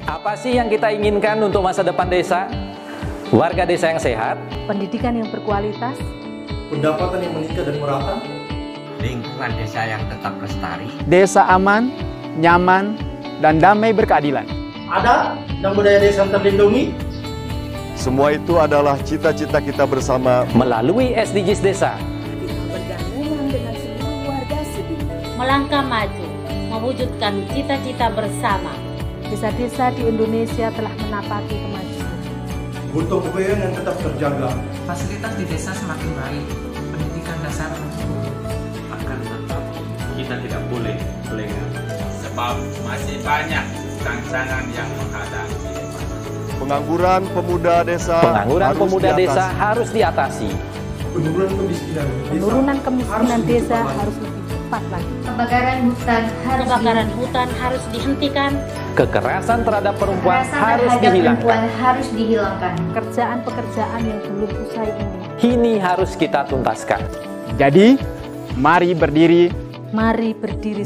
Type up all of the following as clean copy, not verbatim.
Apa sih yang kita inginkan untuk masa depan desa? Warga desa yang sehat, pendidikan yang berkualitas, pendapatan yang meningkat dan merata, lingkungan desa yang tetap lestari, desa aman, nyaman, dan damai berkeadilan. adat dan budaya desa yang terlindungi. Semua itu adalah cita-cita kita bersama melalui SDGs Desa. kita bergabung dengan seluruh warga Sebi. Melangkah maju, mewujudkan cita-cita bersama. Desa-desa di Indonesia telah menapaki kemajuan. Gotong royong yang tetap terjaga. Fasilitas di desa semakin baik, pendidikan dasar mencukupi. Akan tetap kita tidak boleh lengah, sebab masih banyak tantangan yang menghadapi. pengangguran pemuda desa harus diatasi. Penurunan kemiskinan desa harus lebih cepat lagi. Kebakaran hutan harus dihentikan. Kekerasan terhadap perempuan harus dihilangkan. Pekerjaan-pekerjaan yang belum usai ini harus kita tuntaskan. Jadi, mari berdiri. Mari berdiri.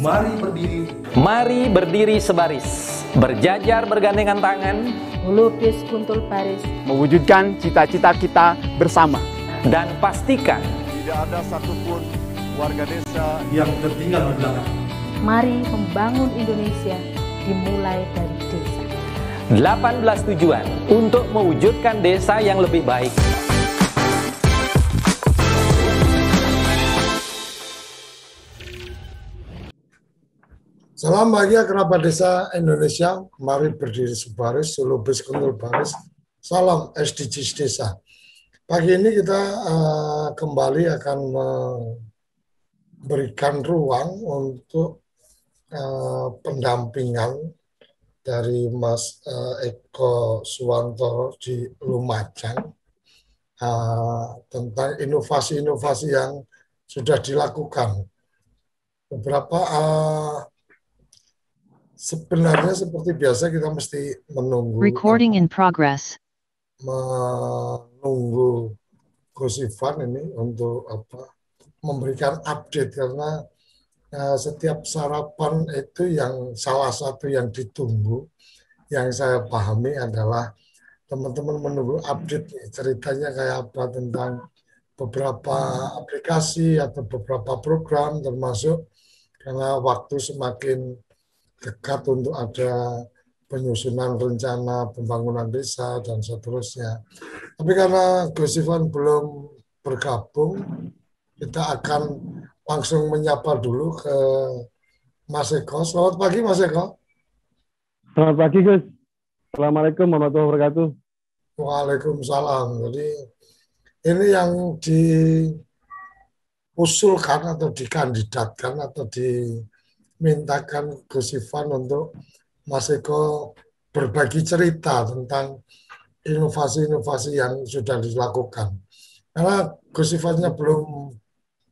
Mari berdiri sebaris. Berjajar bergandengan tangan. Melukis kuntul baris. Mewujudkan cita-cita kita bersama. Dan pastikan tidak ada satupun warga desa yang tertinggal di belakang. Mari membangun Indonesia dimulai dari desa. 18 tujuan untuk mewujudkan desa yang lebih baik. Salam bahagia kerabat desa Indonesia, mari berdiri sebaris, selubis kuntul baris, salam SDGs Desa. Pagi ini kita kembali akan memberikan ruang untuk pendampingan dari Mas Eko Suwantoro di Lumajang tentang inovasi-inovasi yang sudah dilakukan. Beberapa sebenarnya seperti biasa kita mesti menunggu. Recording in progress. Menunggu Gus Ivan ini untuk memberikan update karena setiap sarapan itu yang salah satu yang ditunggu, yang saya pahami adalah teman-teman menunggu update nih, ceritanya kayak apa tentang beberapa aplikasi atau beberapa program, termasuk karena waktu semakin dekat untuk ada penyusunan rencana pembangunan desa dan seterusnya. Tapi karena Gus Ivan belum bergabung, kita akan langsung menyapa dulu ke Mas Eko. Selamat pagi Mas Eko. Selamat pagi Gus. Assalamualaikum warahmatullahi wabarakatuh. Waalaikumsalam. Jadi ini yang diusulkan atau dikandidatkan atau dimintakan Gus Ivan untuk Mas Eko berbagi cerita tentang inovasi-inovasi yang sudah dilakukan. Karena Gus Ivannya belum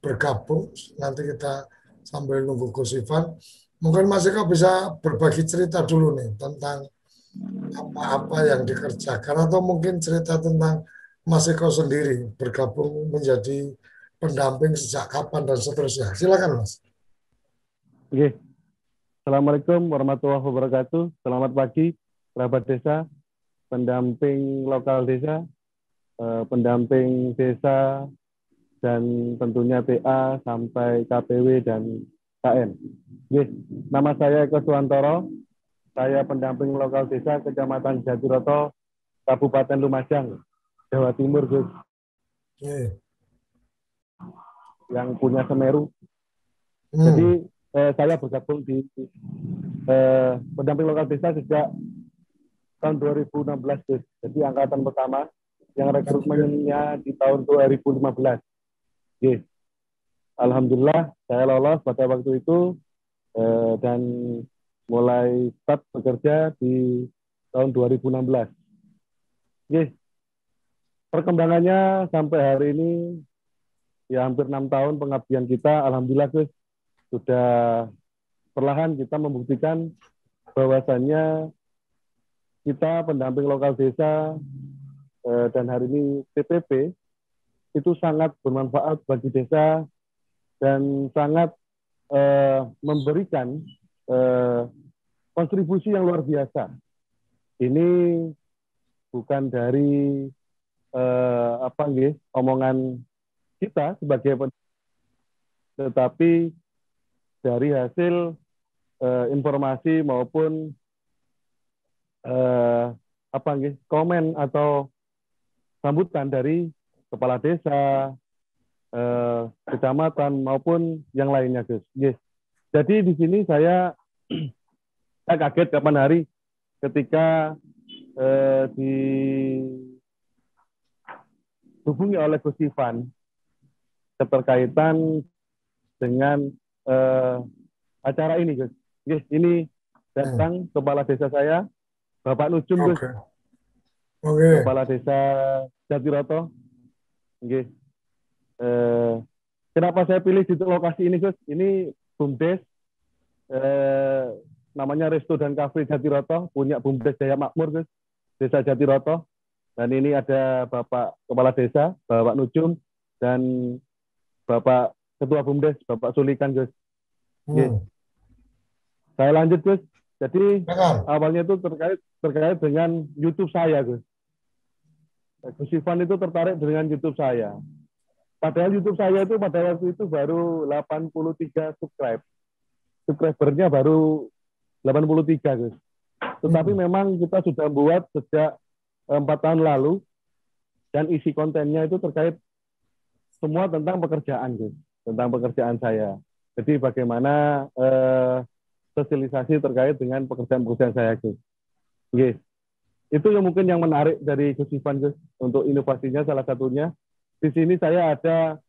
bergabung, nanti kita sambil nunggu Gus Ivan, mungkin Mas Eko bisa berbagi cerita dulu nih tentang apa-apa yang dikerjakan, atau mungkin cerita tentang Mas Eko sendiri bergabung menjadi pendamping sejak kapan dan seterusnya. Silakan Mas. Oke. Assalamualaikum warahmatullahi wabarakatuh. Selamat pagi, kerabat desa, pendamping lokal desa, pendamping desa, dan tentunya TA sampai KPW dan KN. Nama saya Eko Suwantoro, saya pendamping lokal desa Kecamatan Jatiroto, Kabupaten Lumajang, Jawa Timur, Gus. Yang punya Semeru. Jadi saya bergabung di pendamping lokal desa sejak tahun 2016, Gus. Jadi angkatan pertama yang rekrutmennya di tahun 2015. Alhamdulillah saya lolos pada waktu itu dan mulai start bekerja di tahun 2016. Perkembangannya sampai hari ini ya hampir 6 tahun pengabdian kita, alhamdulillah Gus, sudah perlahan kita membuktikan bahwasannya kita pendamping lokal desa dan hari ini TPP itu sangat bermanfaat bagi desa dan sangat memberikan kontribusi yang luar biasa ini bukan dari omongan kita sebagai tetapi dari hasil informasi maupun komen atau sambutan dari kepala desa, kecamatan maupun yang lainnya, Gus. Yes. Jadi di sini saya kaget kapan hari ketika dihubungi oleh Gus Ivan keterkaitan dengan acara ini, Gus. Yes, ini datang kepala desa saya, Bapak Nujum, Gus. Kepala desa Jatiroto. Okay. Kenapa saya pilih di lokasi ini, Gus? Ini BUMDes, namanya Resto dan Cafe Jatiroto, punya BUMDes Jaya Makmur, Gus, Desa Jatiroto. Dan ini ada Bapak Kepala Desa, Bapak Nujum, dan Bapak Ketua BUMDes, Bapak Sulikan, Gus. Okay. Saya lanjut, Gus. Jadi awalnya itu terkait dengan YouTube saya, Gus. Gus Ivan itu tertarik dengan YouTube saya. Padahal YouTube saya itu pada waktu itu baru 83 subscribernya baru 83, Gus. Tetapi memang kita sudah buat sejak 4 tahun lalu, dan isi kontennya itu terkait semua tentang pekerjaan, Gus. Tentang pekerjaan saya. Jadi bagaimana sosialisasi terkait dengan pekerjaan-pekerjaan saya, Gus. Yes. Itu yang mungkin yang menarik dari Gus Ivan, Gus, untuk inovasinya salah satunya. Di sini saya ada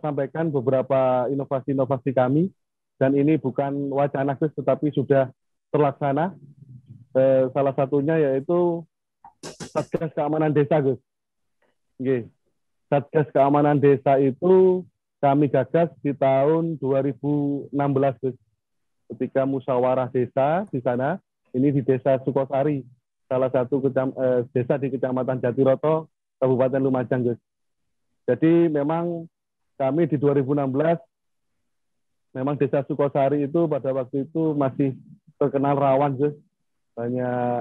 sampaikan beberapa inovasi-inovasi kami, dan ini bukan wacana, Gus, tetapi sudah terlaksana. Salah satunya yaitu Satgas Keamanan Desa, Gus. Okay. Satgas Keamanan Desa itu kami gagas di tahun 2016, Gus. Ketika musyawarah desa di sana, ini di Desa Sukosari, salah satu desa di Kecamatan Jatiroto, Kabupaten Lumajang, Gus. Jadi memang kami di 2016, memang Desa Sukosari itu pada waktu itu masih terkenal rawan, Gus. Banyak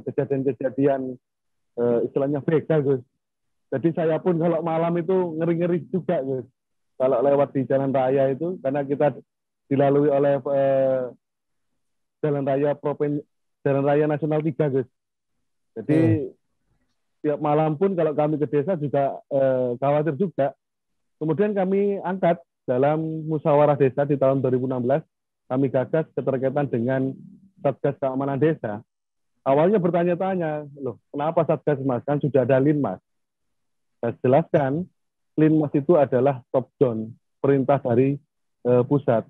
kejadian-kejadian istilahnya begal, Gus. Jadi saya pun kalau malam itu ngeri-ngeri juga, Gus. Kalau lewat di jalan raya itu, karena kita dilalui oleh jalan raya nasional 3, Gus. Jadi tiap malam pun kalau kami ke desa juga khawatir juga. Kemudian kami angkat dalam musyawarah desa di tahun 2016, kami gagas keterkaitan dengan Satgas Keamanan Desa. Awalnya bertanya-tanya, loh kenapa Satgas, Mas? Kan sudah ada Linmas. Saya jelaskan, Linmas itu adalah top down, perintah dari pusat.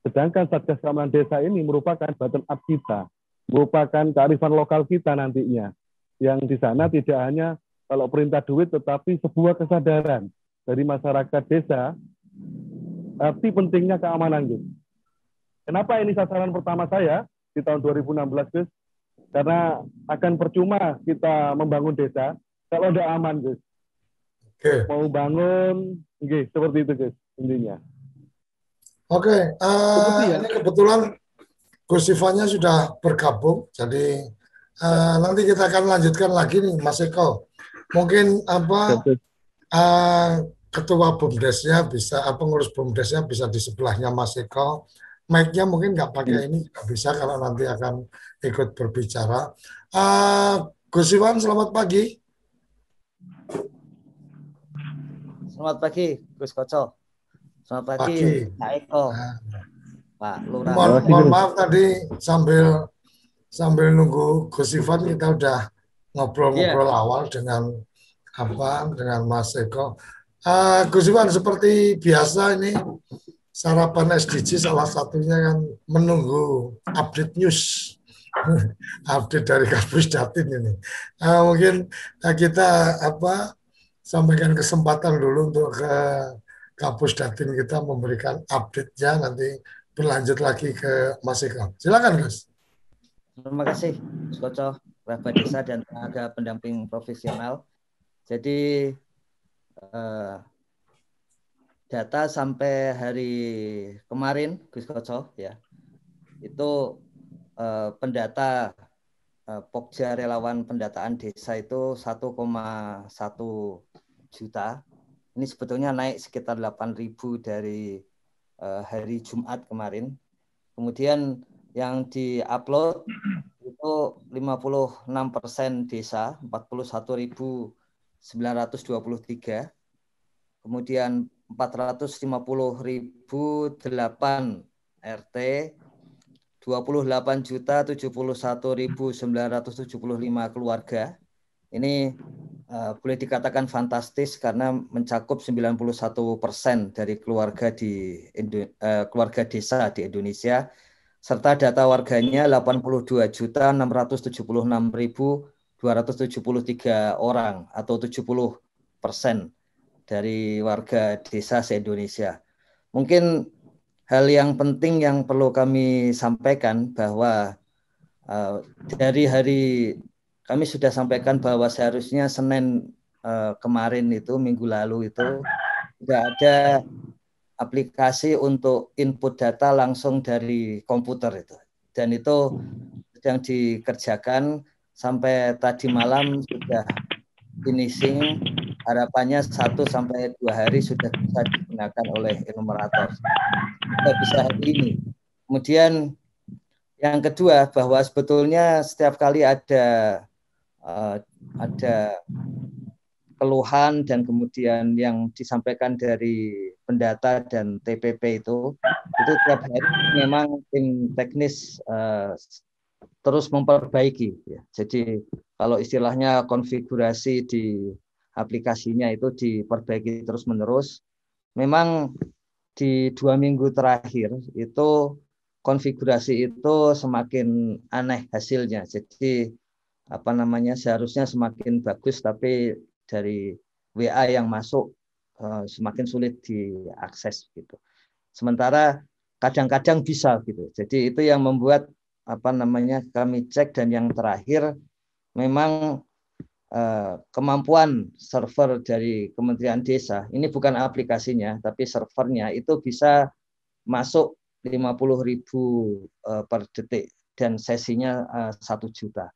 Sedangkan Satgas Keamanan Desa ini merupakan bottom up kita, merupakan kearifan lokal kita nantinya. Yang di sana tidak hanya kalau perintah duit, tetapi sebuah kesadaran dari masyarakat desa, arti pentingnya keamanan, Gus. Kenapa ini sasaran pertama saya di tahun 2016, Gus? Karena akan percuma kita membangun desa kalau tidak aman, Gus. Mau bangun, seperti itu, Gus, intinya. Oke, ini kebetulan Gus Ivannya sudah bergabung, jadi nanti kita akan lanjutkan lagi nih, Mas Eko. Mungkin ketua BUMDesnya bisa, pengurus BUMDesnya bisa di sebelahnya Mas Eko. Mic-nya mungkin nggak pakai ini, nggak bisa kalau nanti akan ikut berbicara. Gus Ivan, selamat pagi. Selamat pagi, Gus Koco. Selamat pagi, Pak Eko, Pak Lurah. Mohon maaf tadi sambil nunggu Gus Ivan kita udah ngobrol-ngobrol awal dengan Mas Eko. Gus Ivan, seperti biasa ini sarapan SDG salah satunya kan menunggu update news, update dari Kapus Datin ini. Mungkin kita sampaikan kesempatan dulu untuk ke Kapus Datin kita memberikan update-nya, nanti berlanjut lagi ke Mas Eko. Silakan, Gus. Terima kasih, Gus Koco, kerabat desa dan tenaga pendamping profesional. Jadi data sampai hari kemarin, Gus Koco, ya, itu pendata Pokja relawan pendataan desa itu 1,1 juta. Ini sebetulnya naik sekitar 8.000 dari hari Jumat kemarin. Kemudian yang di-upload itu 56% desa, 41.923. Kemudian 450.008 RT, 28.071.975 keluarga. Ini boleh dikatakan fantastis karena mencakup 91% dari keluarga keluarga desa di Indonesia, serta data warganya 82.676.273 orang atau 70% dari warga desa se-Indonesia. Mungkin hal yang penting yang perlu kami sampaikan bahwa dari hari kami sudah sampaikan bahwa seharusnya Senin kemarin itu, minggu lalu itu, sudah ada aplikasi untuk input data langsung dari komputer itu. Dan itu sedang dikerjakan sampai tadi malam sudah finishing. Harapannya 1 sampai 2 hari sudah bisa digunakan oleh enumerator. Sudah bisa hari ini. Kemudian yang kedua bahwa sebetulnya setiap kali ada keluhan dan kemudian yang disampaikan dari pendata dan TPP itu tiap hari memang tim teknis terus memperbaiki. Ya. Jadi kalau istilahnya konfigurasi di aplikasinya itu diperbaiki terus-menerus. Memang di 2 minggu terakhir itu konfigurasi itu semakin aneh hasilnya. Jadi seharusnya semakin bagus, tapi dari WA yang masuk semakin sulit diakses gitu. Sementara kadang-kadang bisa gitu. Jadi itu yang membuat kami cek, dan yang terakhir memang kemampuan server dari Kementerian Desa, ini bukan aplikasinya tapi servernya itu bisa masuk 50.000 per detik dan sesinya 1 juta.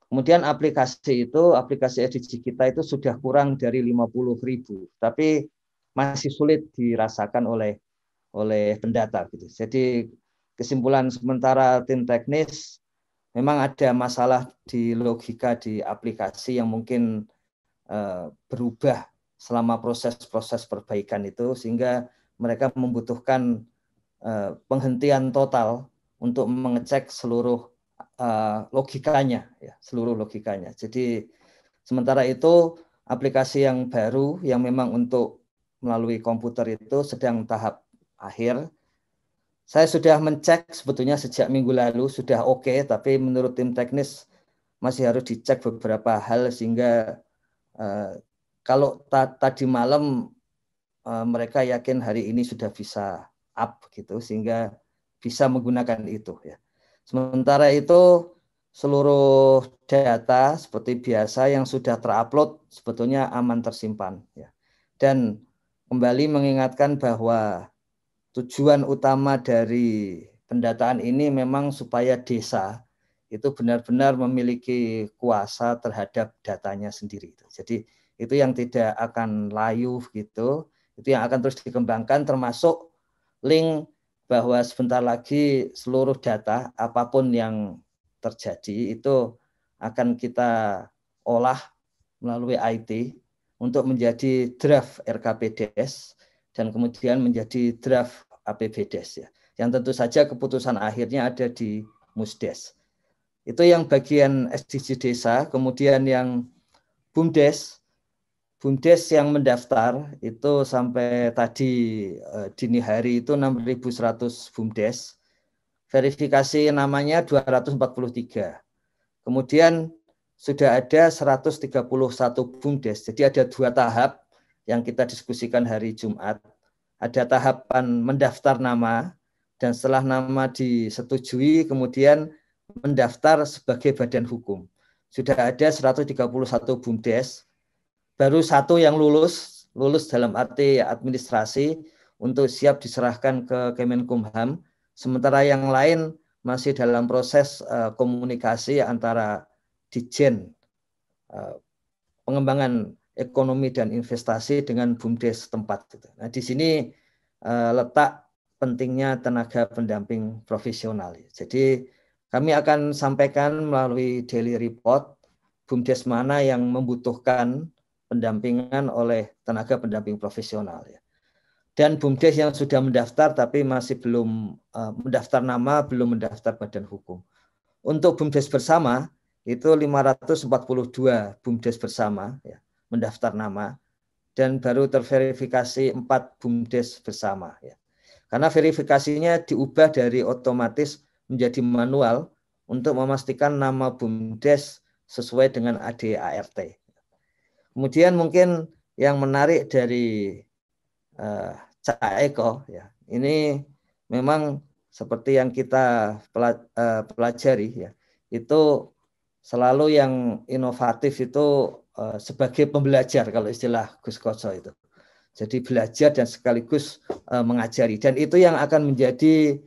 Kemudian aplikasi edisi kita itu sudah kurang dari 50.000, tapi masih sulit dirasakan oleh pendata gitu. Jadi kesimpulan sementara tim teknis, memang ada masalah di logika di aplikasi yang mungkin berubah selama proses-proses perbaikan itu, sehingga mereka membutuhkan penghentian total untuk mengecek seluruh logikanya. Jadi sementara itu aplikasi yang baru yang memang untuk melalui komputer itu sedang tahap akhir. Saya sudah mencek sebetulnya sejak minggu lalu sudah oke, tapi menurut tim teknis masih harus dicek beberapa hal sehingga kalau tadi malam mereka yakin hari ini sudah bisa up gitu, sehingga bisa menggunakan itu ya. Sementara itu seluruh data seperti biasa yang sudah terupload sebetulnya aman tersimpan ya. Dan kembali mengingatkan bahwa tujuan utama dari pendataan ini memang supaya desa itu benar-benar memiliki kuasa terhadap datanya sendiri. Jadi itu yang tidak akan layu gitu, itu yang akan terus dikembangkan, termasuk link bahwa sebentar lagi seluruh data apapun yang terjadi itu akan kita olah melalui IT untuk menjadi draft RKPDes dan kemudian menjadi draft APBdes ya. Yang tentu saja keputusan akhirnya ada di Musdes. Itu yang bagian SDG desa. Kemudian yang BUMDes yang mendaftar itu sampai tadi dini hari itu 6.100 BUMDes. Verifikasi namanya 243. Kemudian sudah ada 131 BUMDes. Jadi ada 2 tahap yang kita diskusikan hari Jumat. Ada tahapan mendaftar nama, dan setelah nama disetujui kemudian mendaftar sebagai badan hukum. Sudah ada 131 BUMDes, baru 1 yang lulus dalam arti administrasi untuk siap diserahkan ke Kemenkumham, sementara yang lain masih dalam proses komunikasi antara Ditjen Pengembangan Ekonomi dan Investasi dengan BUMDes setempat. Nah, di sini letak pentingnya tenaga pendamping profesional. Jadi kami akan sampaikan melalui daily report BUMDes mana yang membutuhkan pendampingan oleh tenaga pendamping profesional. Dan BUMDes yang sudah mendaftar tapi masih belum mendaftar nama, belum mendaftar badan hukum. Untuk BUMDes bersama itu 542 BUMDes bersama ya, mendaftar nama, dan baru terverifikasi 4 BUMDes bersama. Ya. Karena verifikasinya diubah dari otomatis menjadi manual untuk memastikan nama BUMDes sesuai dengan AD/ART. Kemudian mungkin yang menarik dari Cak Eko, ya, ini memang seperti yang kita pelajari, ya, itu selalu yang inovatif itu sebagai pembelajar kalau istilah Gus Koco itu. Jadi belajar dan sekaligus mengajari, dan itu yang akan menjadi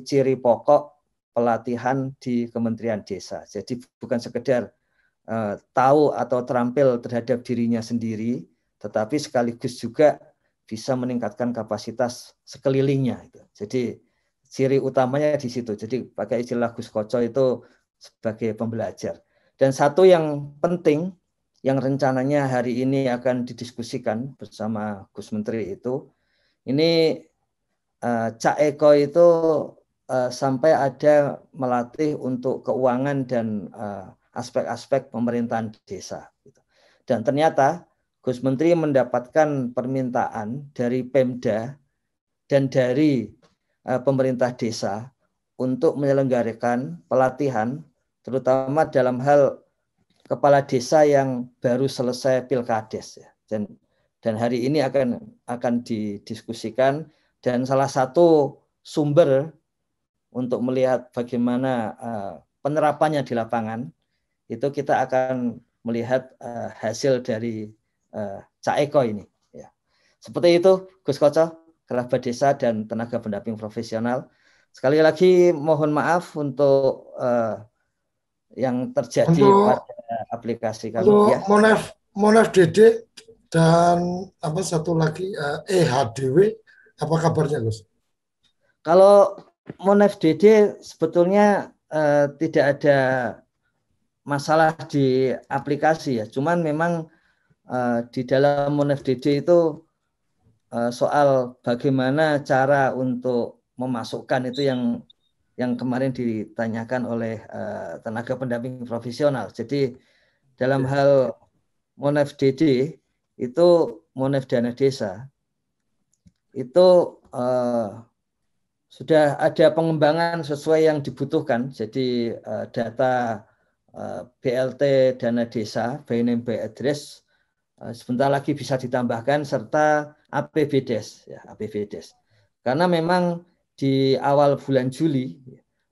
ciri pokok pelatihan di Kementerian Desa. Jadi bukan sekedar tahu atau terampil terhadap dirinya sendiri, tetapi sekaligus juga bisa meningkatkan kapasitas sekelilingnya. Jadi ciri utamanya di situ. Jadi pakai istilah Gus Koco itu sebagai pembelajar. Dan satu yang penting yang rencananya hari ini akan didiskusikan bersama Gus Menteri itu, ini Cak Eko itu sampai ada melatih untuk keuangan dan aspek-aspek pemerintahan desa. Dan ternyata Gus Menteri mendapatkan permintaan dari Pemda dan dari pemerintah desa untuk menyelenggarakan pelatihan, terutama dalam hal kepala desa yang baru selesai pilkades. Dan hari ini akan didiskusikan, dan salah satu sumber untuk melihat bagaimana penerapannya di lapangan, itu kita akan melihat hasil dari Cak Eko ini. Ya. Seperti itu, Gus Koco, kerabat desa dan tenaga pendamping profesional. Sekali lagi mohon maaf untuk yang terjadi pada aplikasi kami. Untuk ya. Monef DD dan satu lagi EHDW, apa kabarnya, Gus? Kalau Monef DD sebetulnya tidak ada masalah di aplikasi ya. Cuman memang di dalam Monef DD itu soal bagaimana cara untuk memasukkan itu yang kemarin ditanyakan oleh tenaga pendamping profesional. Jadi dalam hal Monef DD itu Monef Dana Desa itu sudah ada pengembangan sesuai yang dibutuhkan. Jadi data BLT Dana Desa, by name by address, sebentar lagi bisa ditambahkan, serta APBDes, ya, APBDes. Karena memang di awal bulan Juli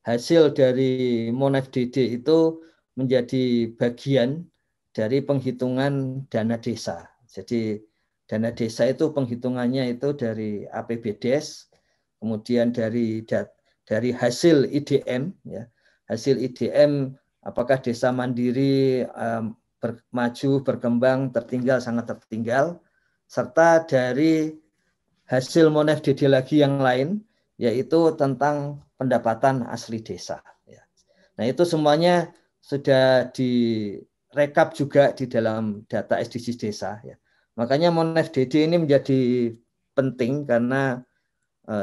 hasil dari Monef DD itu menjadi bagian dari penghitungan dana desa. Jadi dana desa itu penghitungannya itu dari APBDes, kemudian dari hasil IDM, ya, hasil IDM apakah desa mandiri maju, berkembang, tertinggal, sangat tertinggal, serta dari hasil Monef DD lagi yang lain, yaitu tentang pendapatan asli desa. Nah, itu semuanya sudah direkap juga di dalam data SDGs desa. Makanya Monef DD ini menjadi penting karena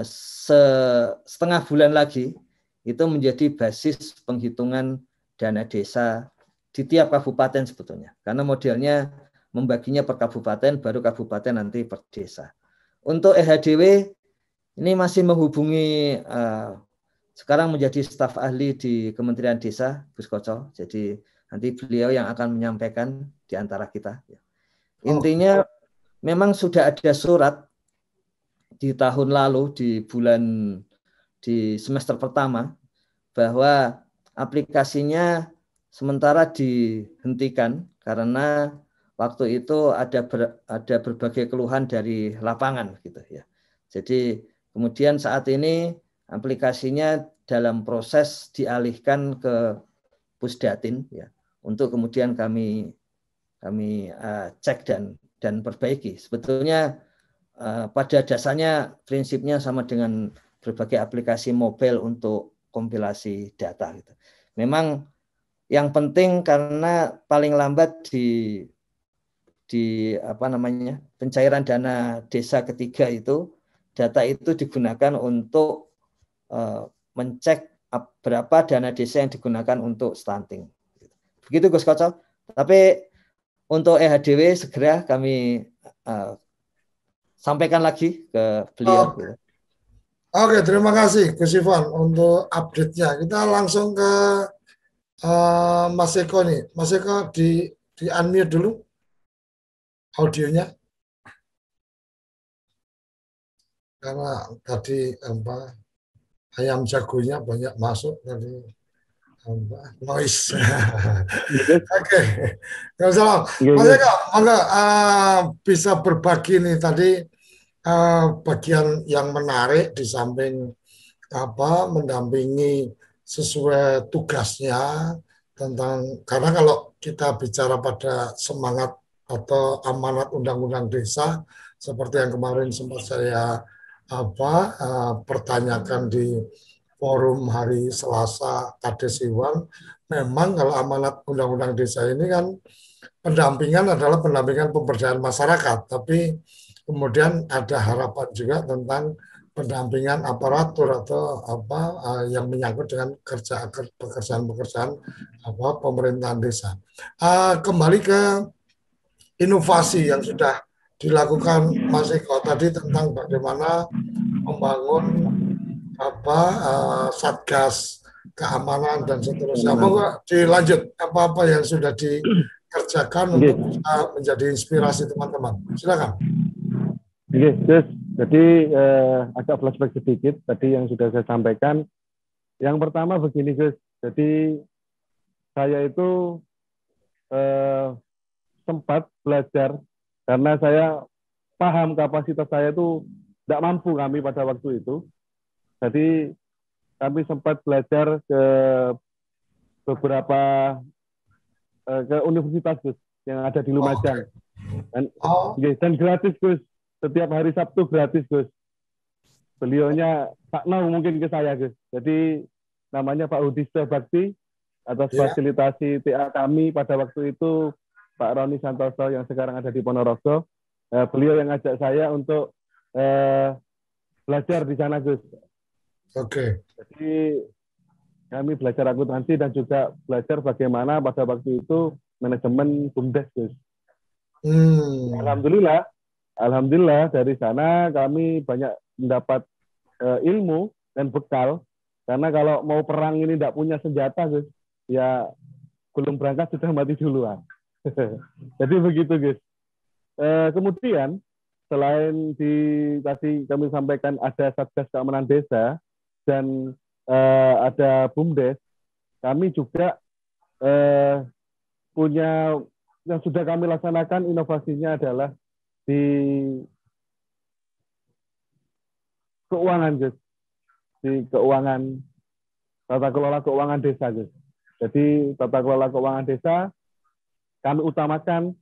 setengah bulan lagi itu menjadi basis penghitungan dana desa di tiap kabupaten sebetulnya. Karena modelnya membaginya per kabupaten, baru kabupaten nanti per desa. Untuk EHDW ini masih menghubungi sekarang menjadi staf ahli di Kementerian Desa, Gus Koco. Jadi nanti beliau yang akan menyampaikan di antara kita. Intinya memang sudah ada surat di tahun lalu di semester pertama bahwa aplikasinya sementara dihentikan karena waktu itu ada berbagai keluhan dari lapangan gitu ya. Jadi kemudian saat ini aplikasinya dalam proses dialihkan ke Pusdatin ya, untuk kemudian kami cek dan perbaiki. Sebetulnya pada dasarnya prinsipnya sama dengan berbagai aplikasi mobile untuk kompilasi data gitu. Memang yang penting karena paling lambat di pencairan dana desa ketiga itu, data itu digunakan untuk mencek berapa dana desa yang digunakan untuk stunting. Begitu Gus Kocok. Tapi untuk EHDW segera kami sampaikan lagi ke beliau. Oke, terima kasih Gus Ivan untuk update-nya. Kita langsung ke Mas Eko nih. Mas Eko di unmute dulu audionya. Karena tadi ayam jagonya banyak masuk tadi noise. Oke. Salam. Mas Eko, bisa berbagi nih tadi bagian yang menarik di samping mendampingi sesuai tugasnya tentang, karena kalau kita bicara pada semangat atau amanat undang-undang desa seperti yang kemarin sempat saya pertanyakan di forum hari Selasa Kades Iwan, memang kalau amanat undang-undang desa ini kan pendampingan adalah pendampingan pemberdayaan masyarakat, tapi kemudian ada harapan juga tentang pendampingan aparatur atau yang menyangkut dengan pekerjaan-pekerjaan pemerintahan desa. Kembali ke inovasi yang sudah dilakukan Mas Eko tadi tentang bagaimana membangun satgas keamanan dan seterusnya. Moga dilanjut apa-apa yang sudah dikerjakan untuk bisa menjadi inspirasi teman-teman. Silakan. Oke, jadi agak flashback sedikit tadi yang sudah saya sampaikan. Yang pertama begini Gus, jadi saya itu sempat belajar karena saya paham kapasitas saya itu tidak mampu kami pada waktu itu. Jadi kami sempat belajar ke beberapa ke universitas Gus yang ada di Lumajang. Dan gratis Gus. Setiap hari Sabtu gratis Gus. Beliaunya tak mau mungkin ke saya Gus. Jadi namanya Pak Udista Bakti, atas fasilitasi TA kami pada waktu itu Pak Roni Santoso yang sekarang ada di Ponorogo. Beliau yang ngajak saya untuk belajar di sana Gus. Oke. Jadi kami belajar akuntansi dan juga belajar bagaimana pada waktu itu manajemen BUMDes Gus. Alhamdulillah dari sana kami banyak mendapat ilmu dan bekal, karena kalau mau perang ini tidak punya senjata Gus, ya belum berangkat sudah mati duluan. Jadi begitu Gus. Kemudian selain tadi kami sampaikan ada Satgas Keamanan Desa dan ada BUMDes, kami juga punya yang sudah kami laksanakan, inovasinya adalah di keuangan Gus, di keuangan tata kelola keuangan desa Gus. Jadi tata kelola keuangan desa kami utamakan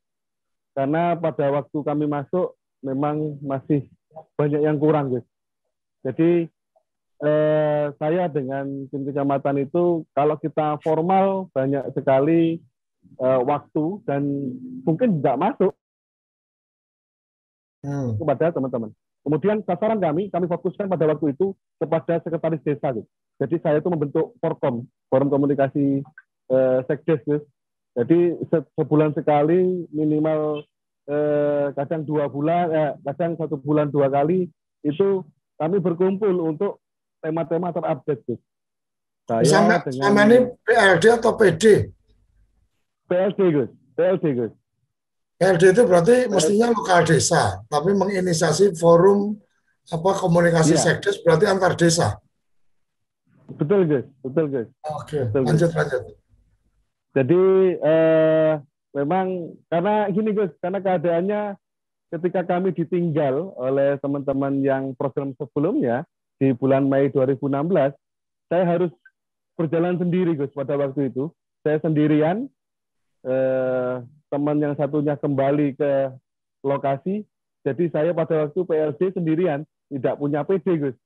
karena pada waktu kami masuk memang masih banyak yang kurang Gus. Jadi saya dengan tim kecamatan itu kalau kita formal banyak sekali waktu dan mungkin tidak masuk kepada teman-teman. Kemudian sasaran kami fokuskan pada waktu itu kepada sekretaris desa. Gitu. Jadi saya itu membentuk Forkom, Forum Komunikasi Sekdes. Gitu. Jadi sebulan sekali minimal kadang 2 bulan, kadang 1 bulan 2 kali itu kami berkumpul untuk tema-tema terupdate. Gitu. Saya sama ini PLD atau PD? PLD Gus, PLD Gus. PLD itu berarti mestinya lokal desa, tapi menginisiasi forum komunikasi sekdes berarti antar desa. Betul Gus, betul Gus. Oke, betul, lanjut. Jadi memang karena gini Gus, karena keadaannya ketika kami ditinggal oleh teman-teman yang program sebelumnya, di bulan Mei 2016, saya harus berjalan sendiri, Gus. Pada waktu itu, saya sendirian. Teman yang satunya kembali ke lokasi. Jadi saya pada waktu PLD sendirian, tidak punya PD, Gus.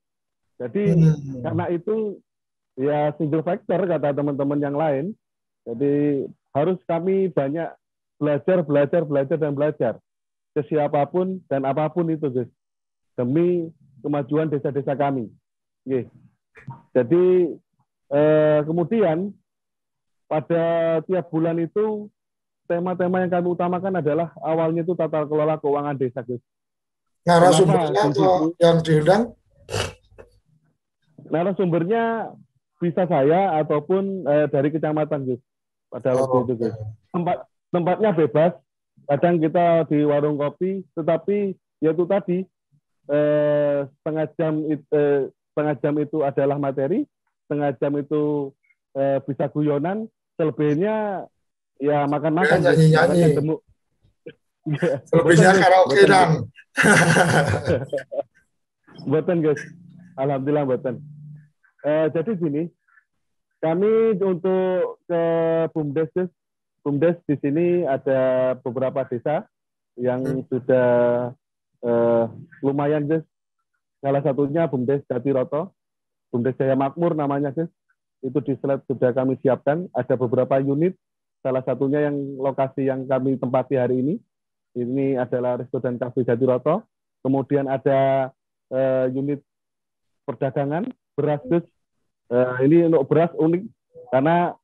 Jadi karena itu ya single factor kata teman-teman yang lain. Jadi harus kami banyak belajar ke siapapun dan apapun itu, Gus, demi kemajuan desa-desa kami. Oke. Jadi kemudian pada tiap bulan itu tema-tema yang kami utamakan adalah awalnya itu tata kelola keuangan desa, Gus. Narasumbernya atau yang diundang? Narasumbernya bisa saya ataupun dari kecamatan, Gus. Pada waktu itu, Gus. Tempatnya bebas. Kadang kita di warung kopi, tetapi yaitu tadi setengah jam itu adalah materi, setengah jam itu bisa guyonan, selebihnya ya makan-makan. Nyanyi-nyanyi. Selebihnya karaoke dan. Buatan, Gus. Alhamdulillah buatan. Jadi gini, kami untuk ke BUMDes, Gus. BUMDes di sini ada beberapa desa yang sudah lumayan, Gus. Salah satunya BUMDes Jatiroto, BUMDes Jaya Makmur namanya, Gus. Itu di slide sudah kami siapkan. Ada beberapa unit. Salah satunya yang lokasi yang kami tempati hari ini. Ini adalah Resto dan Cafe Jatiroto. Kemudian ada unit perdagangan beras, Gus. Ini untuk beras unik karena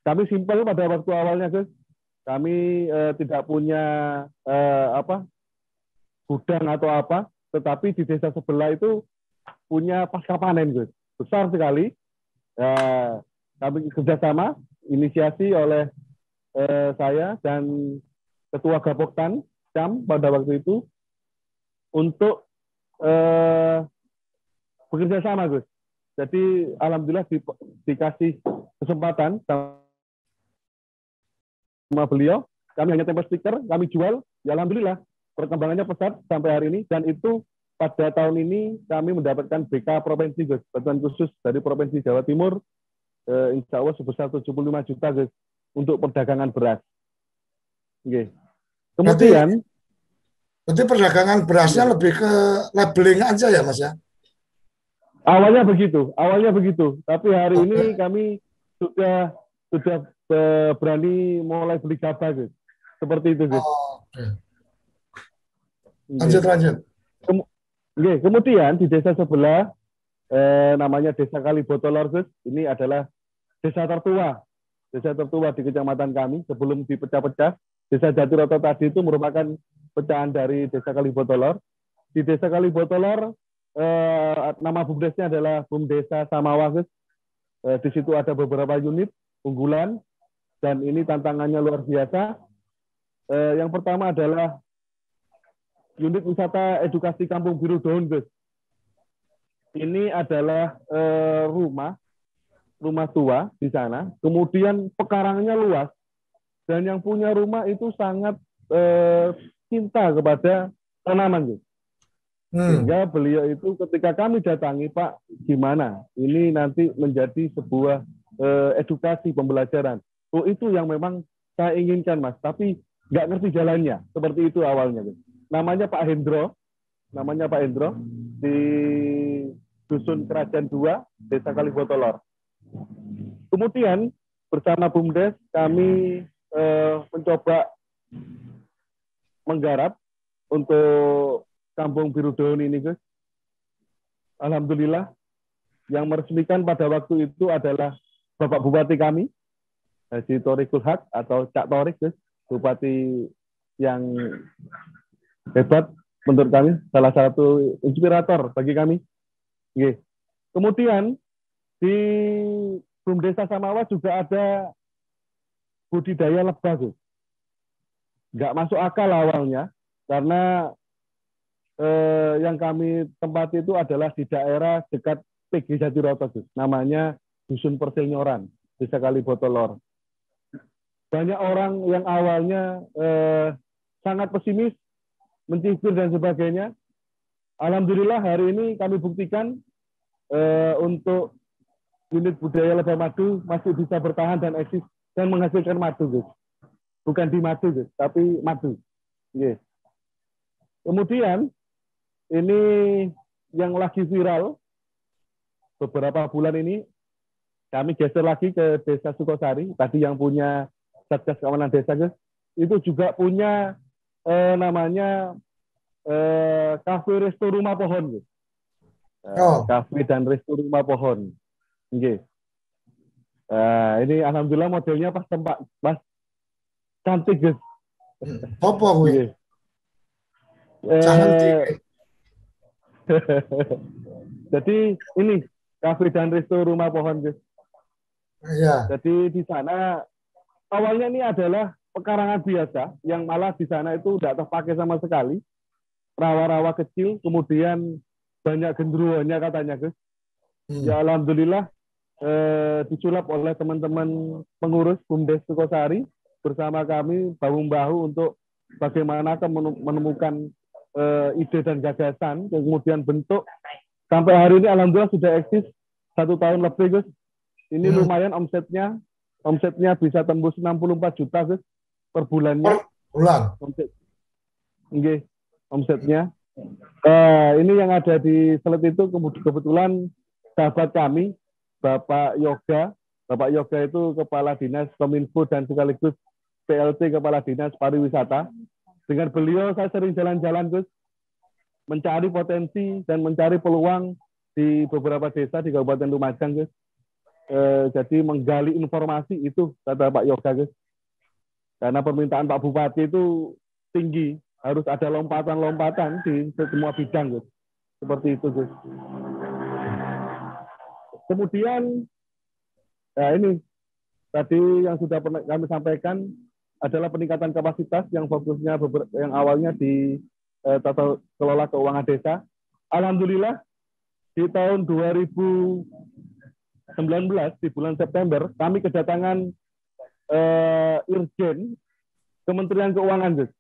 kami simpel pada waktu awalnya, Gus. Kami tidak punya gudang atau apa, tetapi di desa sebelah itu punya pasca panen, Gus. Besar sekali. Kami kerjasama, inisiasi oleh saya dan Ketua Gapoktan Cam pada waktu itu untuk bekerja sama, Gus. Jadi alhamdulillah dikasih kesempatan sama beliau, kami hanya tempel stiker, kami jual, ya alhamdulillah perkembangannya pesat sampai hari ini, dan itu pada tahun ini kami mendapatkan BK Provinsi, Gus, bantuan khusus dari Provinsi Jawa Timur, insya Allah sebesar 75 juta, Gus, untuk perdagangan beras. Oke. Kemudian berarti perdagangan berasnya lebih ke labeling aja ya, Mas ya? Awalnya begitu. Tapi hari ini kami sudah berani mulai beli gabah, Gus. Seperti itu, Gus. Lanjut. Kemudian di desa sebelah namanya Desa Kalibotolor, Gus. Ini adalah desa tertua di kecamatan kami sebelum dipecah-pecah. Desa Jatiroto tadi itu merupakan pecahan dari Desa Kalibotolor. Di Desa Kalibotolor nama BUMDesnya adalah BUMDesa Samawa, Gus. Di situ ada beberapa unit unggulan dan ini tantangannya luar biasa. Yang pertama adalah unit wisata edukasi Kampung Biru Daun, Gus. Ini adalah rumah tua di sana. Kemudian pekarangannya luas dan yang punya rumah itu sangat cinta kepada tanaman, Gus. Sehingga beliau itu ketika kami datangi, Pak, gimana? Ini nanti menjadi sebuah edukasi pembelajaran. Oh, itu yang memang saya inginkan, Mas. Tapi nggak ngerti jalannya. Seperti itu awalnya. Namanya Pak Hendro di Dusun Kerajaan 2, Desa Kalibotolor. Kemudian bersama BUMDes kami mencoba menggarap untuk Kampung Biru Daun ini, Gus. Alhamdulillah, yang meresmikan pada waktu itu adalah Bapak Bupati kami, Haji Thorikul Haq atau Cak Thorik, Gus. Bupati yang hebat menurut kami, salah satu inspirator bagi kami. Oke. Kemudian di BUMDesa Samawa juga ada budidaya lebah, Gus. Nggak masuk akal awalnya, karena yang kami tempati itu adalah di daerah dekat PG Jatiroto, Gus. Namanya Dusun Persilnyoran, Desa Kalibotolor. Banyak orang yang awalnya sangat pesimis, mencibir dan sebagainya. Alhamdulillah hari ini kami buktikan untuk unit budaya Lebah Madu masih bisa bertahan dan eksis dan menghasilkan madu, guys. Bukan di madu, guys, tapi madu. Yes. Kemudian ini yang lagi viral beberapa bulan ini, kami geser lagi ke Desa Sukosari. Tadi yang punya Satgas Keamanan Desa, guys, itu juga punya namanya kafe resto rumah pohon, guys. Kafe dan resto rumah pohon. Okay. Ini alhamdulillah modelnya pas cantik, guys. Apa gue? Jadi ini kafe dan resto rumah pohon, guys. Ya. Jadi di sana awalnya ini adalah pekarangan biasa yang malah di sana itu tidak terpakai sama sekali. Rawa-rawa kecil, kemudian banyak genderuwonya katanya, guys. Ya alhamdulillah disulap oleh teman-teman pengurus BUMDes Sukosari bersama kami bahu-bahu untuk bagaimana menemukan ide dan gagasan, kemudian bentuk sampai hari ini alhamdulillah sudah eksis 1 tahun lebih, Gus. Ini lumayan omsetnya bisa tembus 64 juta, Gus, per bulannya. Per bulan. Omsetnya. Ini yang ada di Selet itu kebetulan sahabat kami, Bapak Yoga. Bapak Yoga itu Kepala Dinas Kominfo dan sekaligus PLT Kepala Dinas Pariwisata. Dengan beliau saya sering jalan-jalan, Gus, mencari potensi dan mencari peluang di beberapa desa di Kabupaten Lumajang, Gus. Jadi menggali informasi itu, kata Pak Yoga, Gus. Karena permintaan Pak Bupati itu tinggi, harus ada lompatan-lompatan di semua bidang, Gus. Seperti itu, Gus. Kemudian, ya ini tadi yang sudah kami sampaikan adalah peningkatan kapasitas yang fokusnya yang awalnya di tata kelola keuangan desa. Alhamdulillah di tahun 2019 di bulan September kami kedatangan Irjen Kementerian Keuangan, Gus.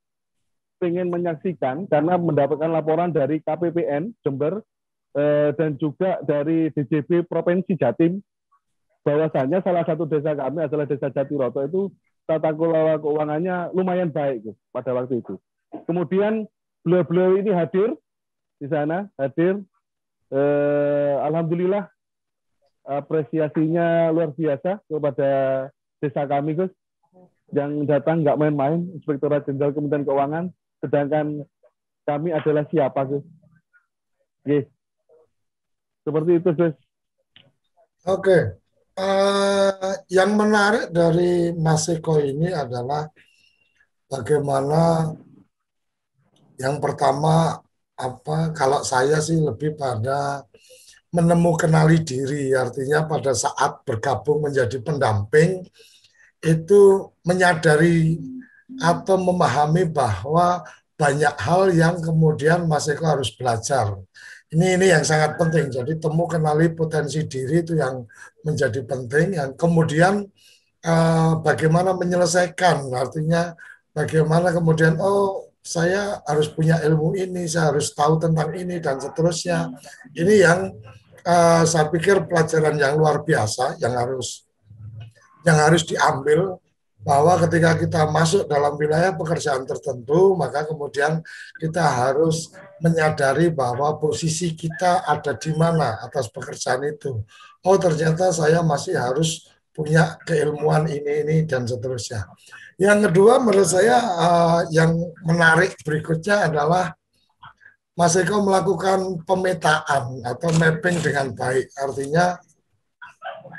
Ingin menyaksikan karena mendapatkan laporan dari KPPN Jember dan juga dari DJB Provinsi Jatim bahwasanya salah satu desa kami adalah Desa Jatiroto itu tata kelola keuangannya lumayan baik, Gus, pada waktu itu. Kemudian beliau-beliau ini hadir di sana, alhamdulillah apresiasinya luar biasa kepada desa kami, Gus. Yang datang nggak main-main, Inspektorat Jenderal Kementerian Keuangan, sedangkan kami adalah siapa, Gus? Yes. Seperti itu, Gus. Oke. Yang menarik dari Mas Eko ini adalah bagaimana yang pertama kalau saya sih lebih pada menemukanali diri, artinya pada saat bergabung menjadi pendamping itu menyadari atau memahami bahwa banyak hal yang kemudian Mas Eko harus belajar. Ini yang sangat penting. Jadi temu kenali potensi diri itu yang menjadi penting. Yang kemudian bagaimana menyelesaikan, artinya bagaimana kemudian saya harus punya ilmu ini, saya harus tahu tentang ini dan seterusnya. Ini yang saya pikir pelajaran yang luar biasa yang harus diambil, bahwa ketika kita masuk dalam wilayah pekerjaan tertentu, maka kemudian kita harus menyadari bahwa posisi kita ada di mana atas pekerjaan itu. Oh, ternyata saya masih harus punya keilmuan ini dan seterusnya. Yang kedua menurut saya yang menarik berikutnya adalah Mas Eko melakukan pemetaan atau mapping dengan baik. Artinya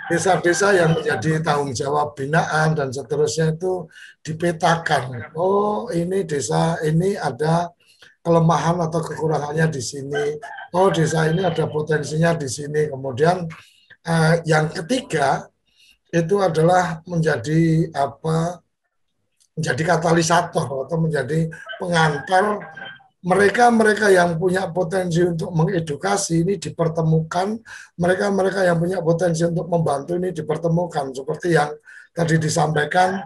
desa-desa yang menjadi tanggung jawab binaan dan seterusnya itu dipetakan. Oh, ini desa ini ada kelemahan atau kekurangannya di sini. Oh, desa ini ada potensinya di sini. Kemudian yang ketiga itu adalah menjadi katalisator atau menjadi pengantar mereka yang punya potensi untuk mengedukasi ini dipertemukan, mereka yang punya potensi untuk membantu ini dipertemukan, seperti yang tadi disampaikan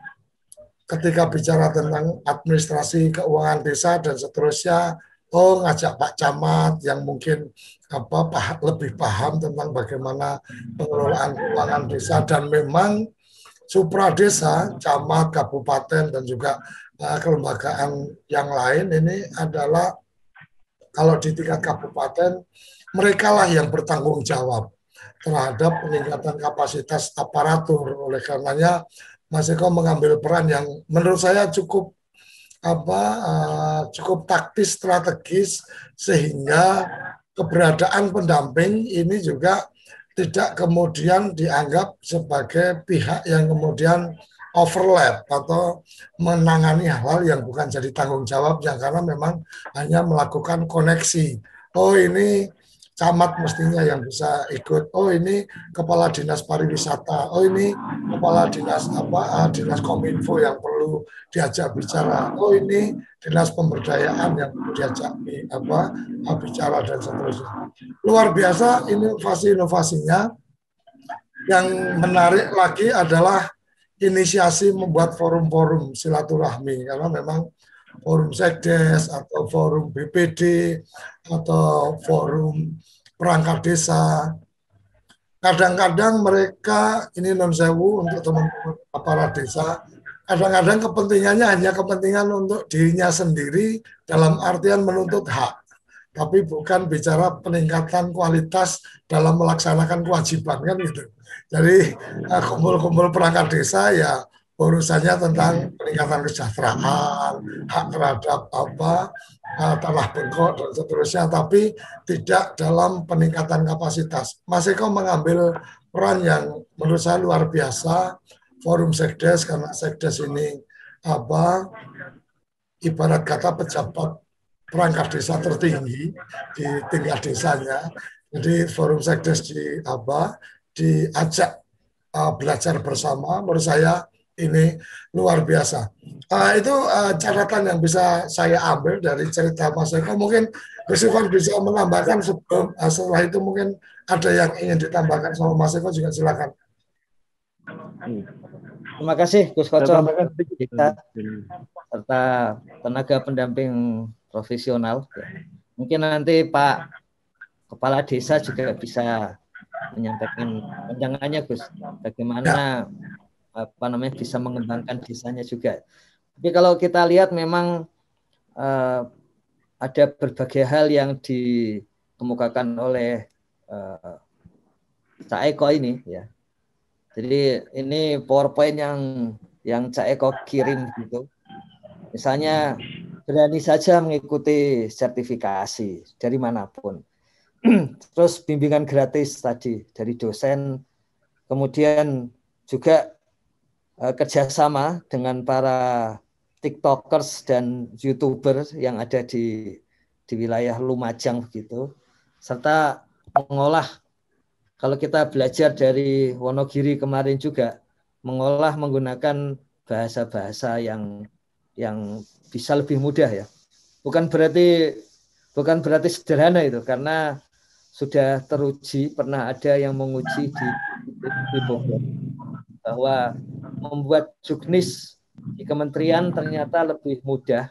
ketika bicara tentang administrasi keuangan desa dan seterusnya, ngajak Pak Camat yang mungkin lebih paham tentang bagaimana pengelolaan keuangan desa, dan memang supra desa, camat, kabupaten, dan juga kelembagaan yang lain ini adalah kalau di tingkat kabupaten mereka lah yang bertanggung jawab terhadap peningkatan kapasitas aparatur. Oleh karenanya Mas Eko mengambil peran yang menurut saya cukup cukup taktis, strategis, sehingga keberadaan pendamping ini juga tidak kemudian dianggap sebagai pihak yang kemudian overlap atau menangani hal-hal yang bukan jadi tanggung jawabnya, karena memang hanya melakukan koneksi. Oh, ini camat mestinya yang bisa ikut. Oh, ini kepala dinas pariwisata. Oh, ini kepala dinas dinas kominfo yang perlu diajak bicara. Oh, ini dinas pemberdayaan yang perlu diajak bicara, dan seterusnya. Luar biasa inovasi-inovasinya. Yang menarik lagi adalah inisiasi membuat forum-forum silaturahmi, karena memang forum sekdes atau forum BPD atau forum perangkat desa, kadang-kadang mereka ini non sewu untuk teman-teman aparat desa, kadang-kadang kepentingannya hanya kepentingan untuk dirinya sendiri dalam artian menuntut hak, tapi bukan bicara peningkatan kualitas dalam melaksanakan kewajiban, kan gitu. Jadi kumpul-kumpul perangkat desa ya urusannya tentang peningkatan kesejahteraan, hak terhadap tanah bengkok dan seterusnya, tapi tidak dalam peningkatan kapasitas. Mas Eko mengambil peran yang menurut saya luar biasa, forum sekdes, karena sekdes ini ibarat kata pejabat perangkat desa tertinggi di tingkat desanya. Jadi forum sekdes diajak belajar bersama, menurut saya ini luar biasa. Itu catatan yang bisa saya ambil dari cerita Mas Eko. Mungkin Gus Ivan bisa menambahkan sebelum setelah itu mungkin ada yang ingin ditambahkan sama Mas Eko juga, silakan. Terima kasih Gus Koco kita serta tenaga pendamping profesional. Mungkin nanti Pak Kepala Desa juga bisa menyampaikan pandangannya, Gus, bagaimana bisa mengembangkan desanya juga. Tapi kalau kita lihat memang ada berbagai hal yang dikemukakan oleh Cak Eko ini, ya. Jadi ini PowerPoint yang Cak Eko kirim gitu. Misalnya berani saja mengikuti sertifikasi dari manapun. Terus bimbingan gratis tadi dari dosen, kemudian juga kerjasama dengan para TikTokers dan YouTubers yang ada di wilayah Lumajang begitu, serta mengolah, kalau kita belajar dari Wonogiri kemarin juga, mengolah menggunakan bahasa-bahasa yang bisa lebih mudah, ya. Bukan berarti sederhana itu, karena sudah teruji, pernah ada yang menguji di Bogor bahwa membuat juknis di kementerian ternyata lebih mudah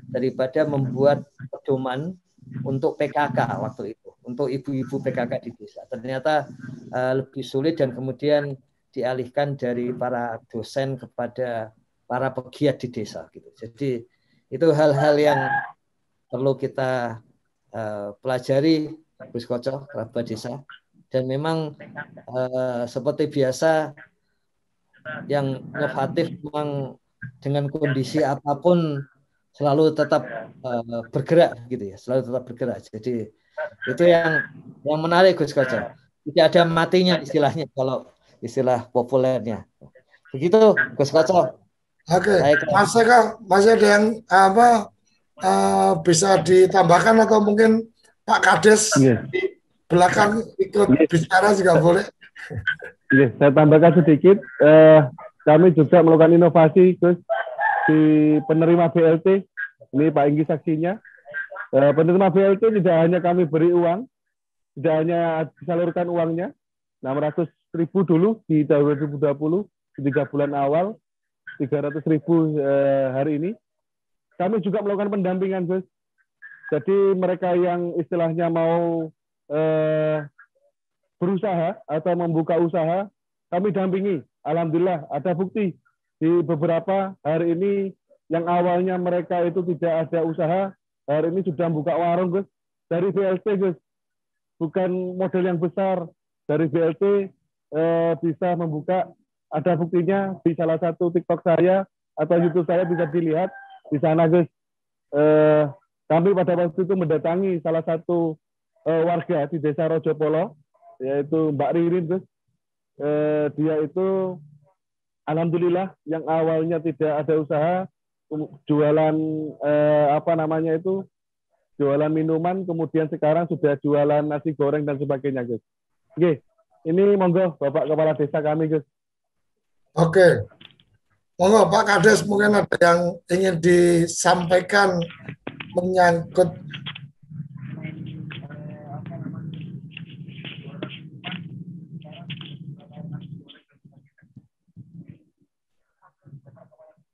daripada membuat pedoman untuk PKK waktu itu, untuk ibu-ibu PKK di desa. Ternyata lebih sulit, dan kemudian dialihkan dari para dosen kepada para pegiat di desa gitu. Jadi itu hal-hal yang perlu kita pelajari, Gus Koco, kerabat desa. Dan memang seperti biasa yang inovatif memang dengan kondisi apapun selalu tetap bergerak gitu, ya, selalu tetap bergerak. Jadi itu yang menarik, Gus Koco. Tidak ada matinya istilahnya kalau istilah populernya. Begitu, Gus Koco. Oke, Mas Eko, masih ada yang bisa ditambahkan, atau mungkin Pak Kades di belakang ikut bicara juga boleh. Saya tambahkan sedikit. Kami juga melakukan inovasi, Gus, di penerima BLT. Ini Pak Inggi saksinya. Penerima BLT tidak hanya kami beri uang, tidak hanya disalurkan uangnya, 600.000 dulu di tahun 2020, di 3 bulan awal, 300.000 hari ini. Kami juga melakukan pendampingan, Gus. Jadi mereka yang istilahnya mau berusaha atau membuka usaha, kami dampingi. Alhamdulillah ada bukti di beberapa hari ini yang awalnya mereka itu tidak ada usaha, hari ini sudah buka warung, Gus. Dari BLT, Gus. Bukan model yang besar. Dari BLT bisa membuka, ada buktinya di salah satu TikTok saya atau YouTube saya bisa dilihat di sana, Gus. Kami pada waktu itu mendatangi salah satu warga di Desa Rojopolo, yaitu Mbak Ririn, Gus. Dia itu alhamdulillah yang awalnya tidak ada usaha, jualan jualan minuman, kemudian sekarang sudah jualan nasi goreng dan sebagainya, Gus. Oke, ini monggo Bapak Kepala Desa kami, Gus. Oke, monggo Pak Kades, mungkin ada yang ingin disampaikan menyangkut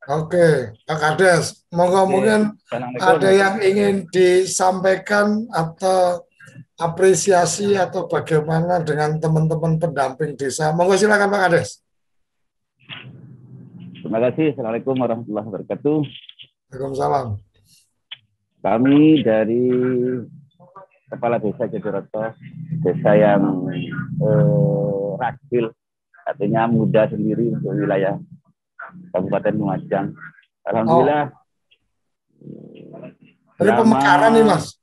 Oke, Pak Kades, monggo mungkin ada yang ingin disampaikan atau apresiasi atau bagaimana dengan teman-teman pendamping desa. Monggo silakan Pak Kades. Terima kasih. Assalamualaikum warahmatullahi wabarakatuh. Waalaikumsalam. Kami dari Kepala Desa Jatiroto, desa yang ragil, artinya muda sendiri untuk wilayah Kabupaten Lumajang. Alhamdulillah. Ini pemekaran nih, Mas?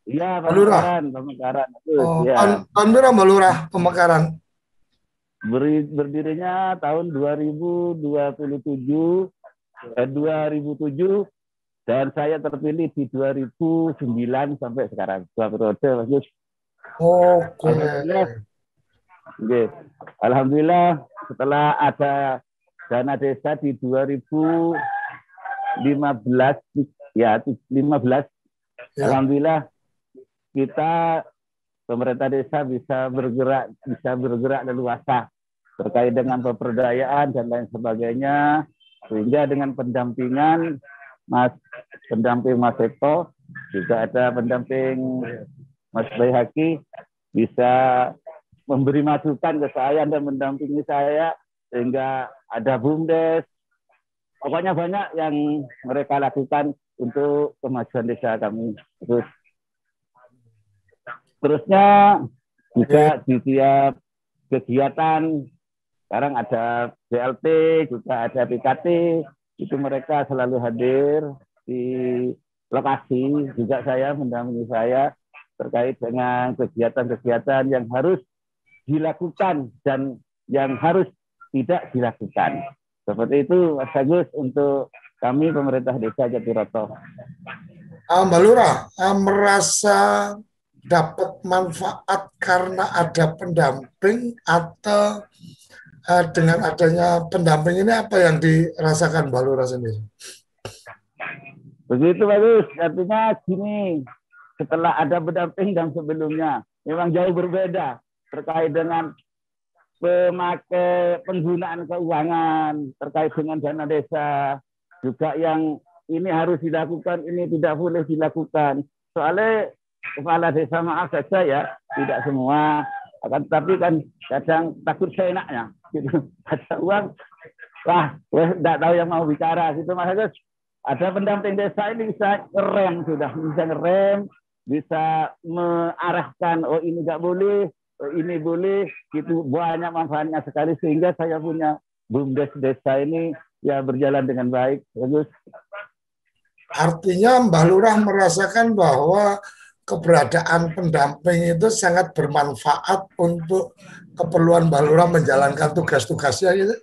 Iya, pemekaran. Tahun berapa Mbak Lurah pemekaran? Berdirinya tahun 2007 dan saya terpilih di 2009 sampai sekarang. 2 periode, Mas Gus. Oke. Alhamdulillah setelah ada dana desa di 2015 ya, alhamdulillah kita pemerintah desa bisa bergerak leluasa terkait dengan pemberdayaan dan lain sebagainya, sehingga dengan pendamping Mas Eko, juga ada pendamping Mas Bayhaki, bisa memberi masukan ke saya dan mendampingi saya, sehingga ada BUMDes, pokoknya banyak yang mereka lakukan untuk kemajuan desa kami. Terusnya juga di tiap kegiatan, sekarang ada BLT, juga ada PKT, itu mereka selalu hadir di lokasi, juga saya mendampingi saya terkait dengan kegiatan-kegiatan yang harus dilakukan dan yang harus tidak dilakukan. Seperti itu, Mas Agus, untuk kami pemerintah desa Jatiroto. Mbak Lurah merasa dapat manfaat karena ada pendamping atau dengan adanya pendamping ini apa yang dirasakan Mbak Lurah sendiri? Begitu bagus, artinya gini, setelah ada pendamping dan sebelumnya memang jauh berbeda terkait dengan penggunaan keuangan terkait dengan dana desa, juga yang ini harus dilakukan, ini tidak boleh dilakukan. Soalnya kepala desa, maaf saja ya, tidak semua, akan tetapi kan kadang takut seenaknya, gitu. Ada uang, wah, tidak tahu yang mau bicara, gitu Mas Agus. Ada pendamping desa ini bisa ngerem, bisa mengarahkan, oh ini nggak boleh, ini boleh, gitu, banyak manfaatnya sekali, sehingga saya punya BUMDes desa ini ya berjalan dengan baik. Bagus. Artinya Mbak Lurah merasakan bahwa keberadaan pendamping itu sangat bermanfaat untuk keperluan Mbak Lurah menjalankan tugas-tugasnya gitu.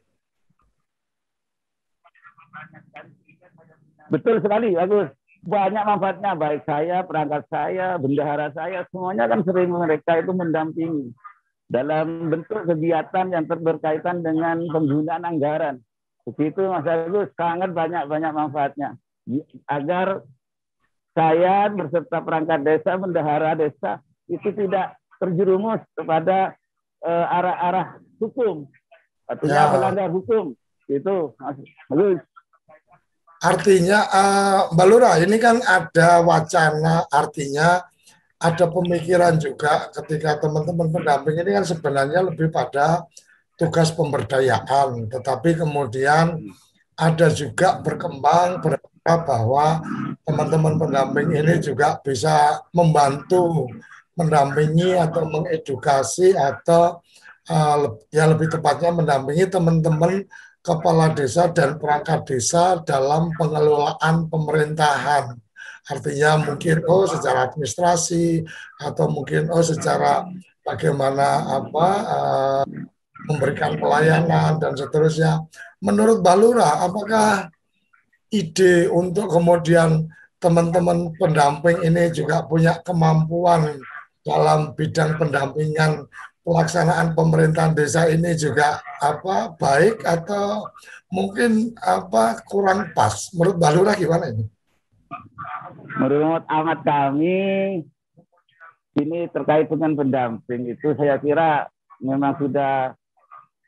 Betul sekali, bagus. Banyak manfaatnya, baik saya, perangkat saya, bendahara saya, semuanya kan sering mereka itu mendampingi dalam bentuk kegiatan yang berkaitan dengan penggunaan anggaran. Begitu Mas Agus, sangat banyak manfaatnya. Agar saya berserta perangkat desa, bendahara desa, itu tidak terjerumus kepada arah-arah hukum, artinya melanggar hukum. Itu Mas Agus. Artinya, Mbak Lura, ini kan ada wacana, artinya ada pemikiran juga ketika teman-teman pendamping ini kan sebenarnya lebih pada tugas pemberdayaan, tetapi kemudian ada juga berkembang berkata bahwa teman-teman pendamping ini juga bisa membantu mendampingi atau mengedukasi atau ya lebih tepatnya mendampingi teman-teman kepala desa dan perangkat desa dalam pengelolaan pemerintahan. Artinya mungkin secara administrasi atau mungkin secara bagaimana memberikan pelayanan dan seterusnya. Menurut Mbak Lura, apakah ide untuk kemudian teman-teman pendamping ini juga punya kemampuan dalam bidang pendampingan pelaksanaan pemerintahan desa ini juga baik atau mungkin kurang pas? Menurut Mbak Lura gimana ini? Menurut amat kami ini terkait dengan pendamping itu saya kira memang sudah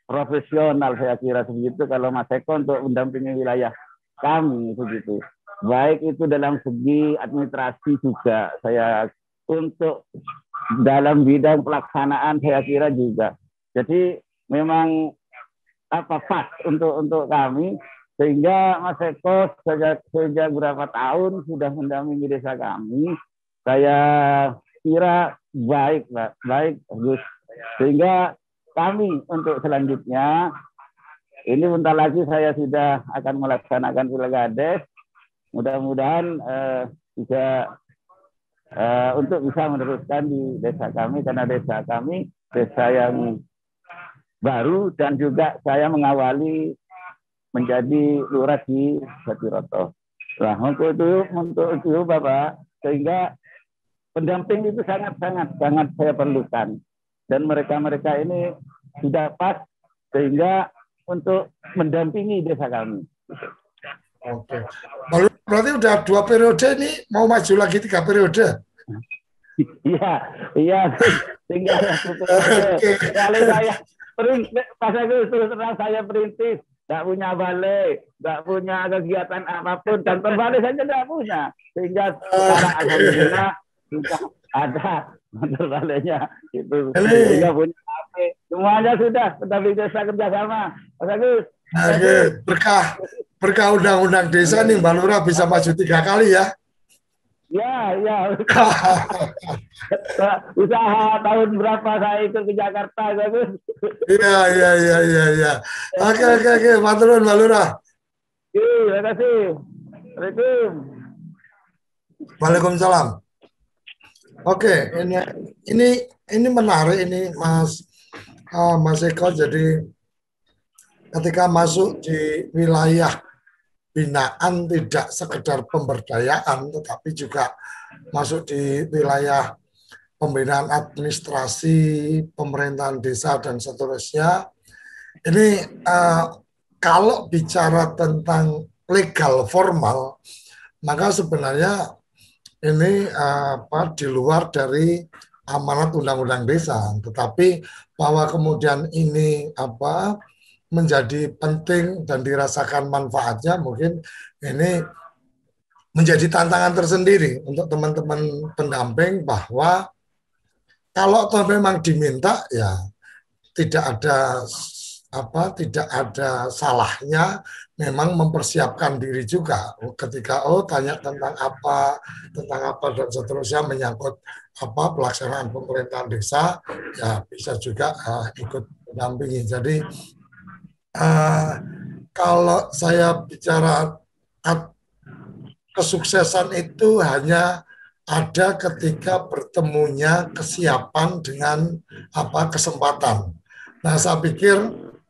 profesional, saya kira begitu kalau Mas Eko untuk mendampingi wilayah kami begitu. Baik itu dalam segi administrasi juga, saya untuk dalam bidang pelaksanaan saya kira juga. Jadi memang pas untuk kami, sehingga Mas Eko sejak berapa tahun sudah mendampingi desa kami. Saya kira baik Gus. Sehingga kami untuk selanjutnya ini bentar lagi saya sudah akan melaksanakan pilkades. Mudah-mudahan bisa untuk bisa meneruskan di desa kami, karena desa kami desa yang baru dan juga saya mengawali menjadi lurah di Jatiroto. Nah, untuk itu Bapak, sehingga pendamping itu sangat saya perlukan, dan mereka ini sudah pas sehingga untuk mendampingi desa kami. Oke. Berarti udah 2 periode ini, mau maju lagi 3 periode? Iya. Tinggal 1 periode. Kalau saya pas aku terus terang saya perintis, nggak punya balai, nggak punya kegiatan apapun, dan balai saja nggak punya. Sehingga sekarang alhamdulillah sudah ada balainya itu. Sehingga punya HP. Semuanya sudah bisa kerjasama. Mas Agus. Oke, berkah undang-undang desa nih Mbak Lura bisa maju 3 kali ya. Ya. Usaha tahun berapa saya ikut ke Jakarta, Gus. Iya. Oke, matur nuwun Mbak Lura. Terima kasih. Assalamualaikum. Waalaikumsalam. Oke, ini menarik ini Mas Eko. Jadi ketika masuk di wilayah binaan tidak sekedar pemberdayaan, tetapi juga masuk di wilayah pembinaan administrasi, pemerintahan desa, dan seterusnya. Ini kalau bicara tentang legal formal, maka sebenarnya ini di luar dari amanat undang-undang desa. Tetapi bahwa kemudian ini menjadi penting dan dirasakan manfaatnya, mungkin ini menjadi tantangan tersendiri untuk teman-teman pendamping, bahwa kalau toh memang diminta ya tidak ada salahnya memang mempersiapkan diri juga ketika tanya tentang apa dan seterusnya menyangkut pelaksanaan pemerintahan desa, ya bisa juga ikut mendampingi. Jadi kalau saya bicara kesuksesan itu hanya ada ketika bertemunya kesiapan dengan kesempatan. Nah, saya pikir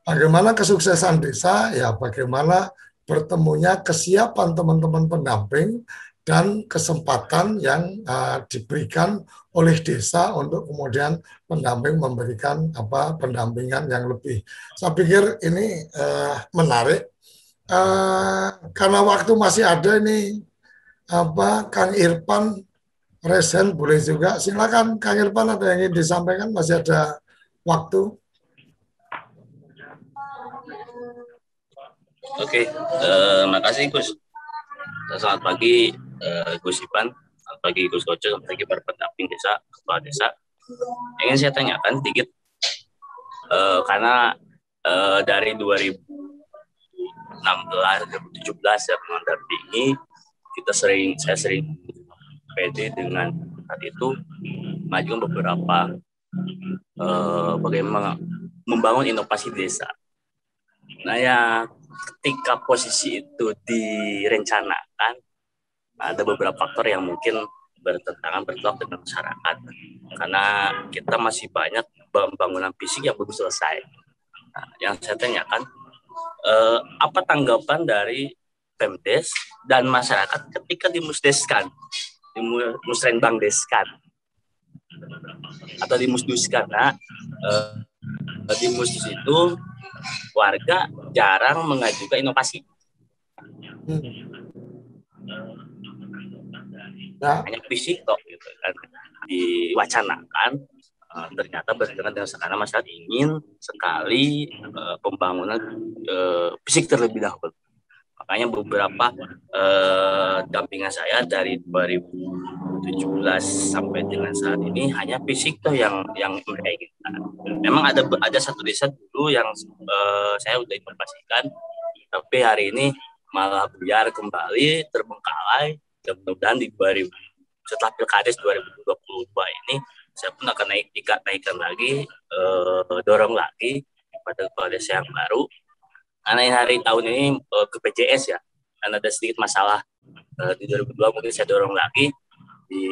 bagaimana kesuksesan desa, ya bagaimana bertemunya kesiapan teman-teman pendamping dan kesempatan yang diberikan oleh desa untuk kemudian pendamping memberikan pendampingan yang lebih. Saya pikir ini menarik. Karena waktu masih ada ini, Kang Irfan, Resen boleh juga. Silakan Kang Irfan, ada yang ingin disampaikan, masih ada waktu. Oke, makasih Gus. Selamat pagi Gus Ipan, selamat pagi Gus Koco, selamat pagi para pendamping desa, kepala desa. Ingin saya tanyakan sedikit, karena dari 2016, 2017 ya mendampingi, saya sering PD dengan saat itu maju beberapa bagaimana membangun inovasi desa. Nah ya ketika posisi itu direncanakan, ada beberapa faktor yang mungkin bertentangan bertolak dengan masyarakat, karena kita masih banyak bangunan fisik yang belum selesai. Nah, yang saya tanyakan, apa tanggapan dari Pemdes dan masyarakat ketika dimusdeskan, dimusrenbangdeskan atau dimusduskan? Nah, di musdus itu warga jarang mengajukan inovasi. Hanya fisik toh gitu kan diwacanakan, ternyata berkaitan dengan sekarang masyarakat ingin sekali pembangunan fisik terlebih dahulu. Makanya beberapa dampingan saya dari 2017 sampai dengan saat ini hanya fisik toh yang mereka inginkan. Memang ada satu desa dulu yang saya udah informasikan, tapi hari ini malah buyar kembali, terbengkalai. Dan mudah-mudahan di setelah Pilkades 2022 ini saya pun akan naikkan lagi, dorong lagi pada kepala desa yang baru. Karena hari tahun ini ke PJS ya, dan ada sedikit masalah di 2002, mungkin saya dorong lagi di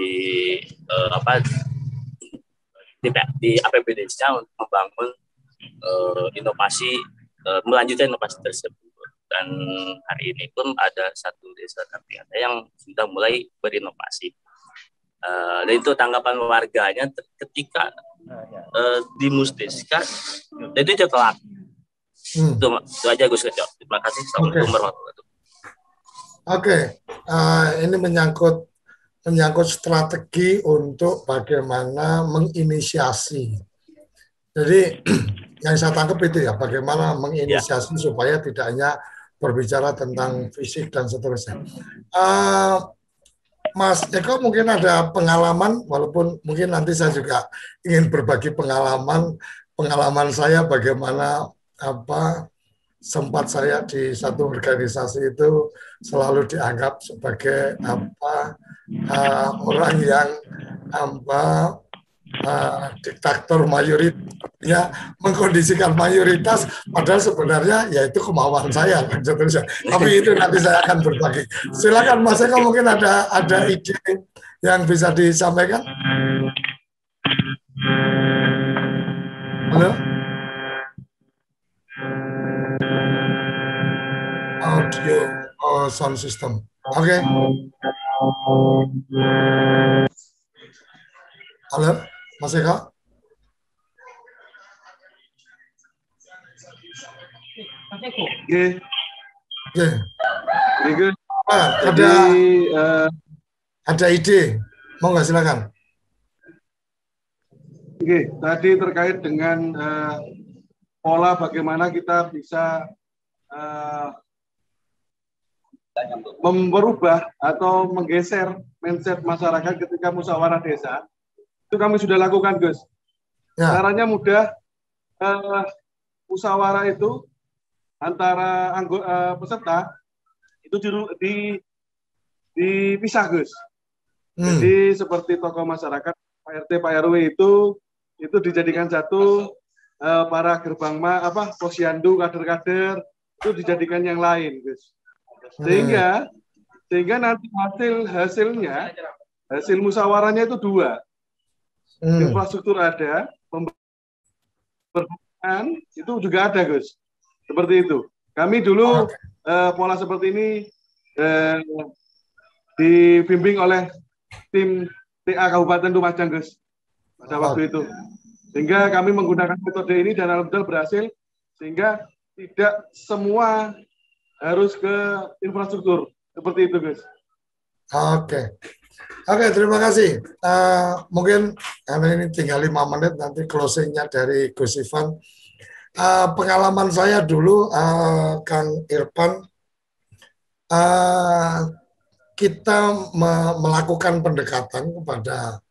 APBD-nya untuk membangun inovasi, melanjutkan inovasi tersebut. Dan hari ini pun ada satu desa ternyata yang sudah mulai berinovasi. Dan itu tanggapan warganya ketika dimusdeskan, dan itu telat. Itu aja Gus Koco. Terima kasih. Assalamualaikum warahmatullahi wabarakatuh. Oke, ini menyangkut strategi untuk bagaimana menginisiasi. Jadi yang saya tangkap itu ya, bagaimana menginisiasi supaya tidak hanya berbicara tentang fisik dan seterusnya. Mas Eko mungkin ada pengalaman, walaupun mungkin nanti saya juga ingin berbagi pengalaman saya bagaimana sempat saya di satu organisasi itu selalu dianggap sebagai orang yang diktator mayoritasnya, mengkondisikan mayoritas, padahal sebenarnya yaitu kemauan saya. Tapi itu nanti saya akan berbagi. Silakan Mas Eko, mungkin ada ide yang bisa disampaikan. Halo? Audio sound system. Oke. Halo, Mas Eko? Ada ide, mau nggak silakan? Oke, tadi terkait dengan pola bagaimana kita bisa merubah atau menggeser mindset masyarakat ketika musyawarah desa. Itu kami sudah lakukan, Gus. Caranya mudah, musyawarah itu antara peserta itu dipisah, Gus. Jadi seperti tokoh masyarakat, Pak RT, Pak RW itu dijadikan satu, para gerbang posyandu, kader-kader itu dijadikan yang lain, Gus. Sehingga nanti hasil musyawarahnya itu dua. Infrastruktur ada, pembangunan itu juga ada, Gus. Seperti itu. Kami dulu pola seperti ini dibimbing oleh tim TA Kabupaten Lumajang, Gus, pada waktu itu. Sehingga kami menggunakan metode ini dan alhamdulillah berhasil, sehingga tidak semua harus ke infrastruktur. Seperti itu, Gus. Oke, terima kasih. Mungkin karena ini tinggal 5 menit, nanti closingnya dari Gus Ivan. Pengalaman saya dulu, Kang Irfan, kita melakukan pendekatan kepada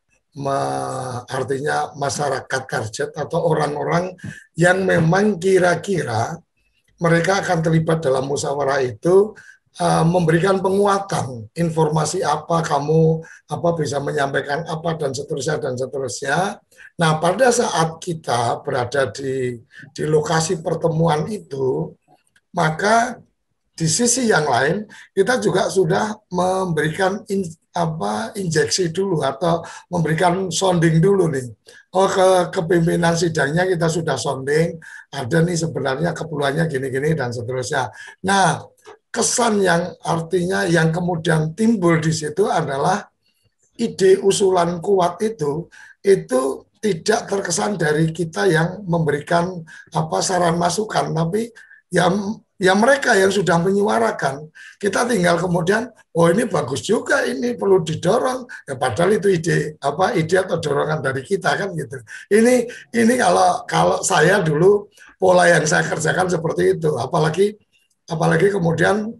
artinya masyarakat target atau orang-orang yang memang kira-kira mereka akan terlibat dalam musyawarah itu, memberikan penguatan informasi apa kamu bisa menyampaikan apa dan seterusnya. Nah, pada saat kita berada di lokasi pertemuan itu, maka di sisi yang lain kita juga sudah memberikan injeksi dulu atau memberikan sounding dulu nih. Ke pimpinan sidangnya kita sudah sounding, ada nih sebenarnya keperluannya gini-gini dan seterusnya. Nah, kesan yang artinya yang kemudian timbul di situ adalah ide usulan kuat itu tidak terkesan dari kita yang memberikan saran masukan, tapi ya mereka yang sudah menyuarakan. Kita tinggal kemudian, oh ini bagus juga, ini perlu didorong. Ya padahal itu ide atau dorongan dari kita kan gitu. Ini kalau saya dulu pola yang saya kerjakan seperti itu, apalagi kemudian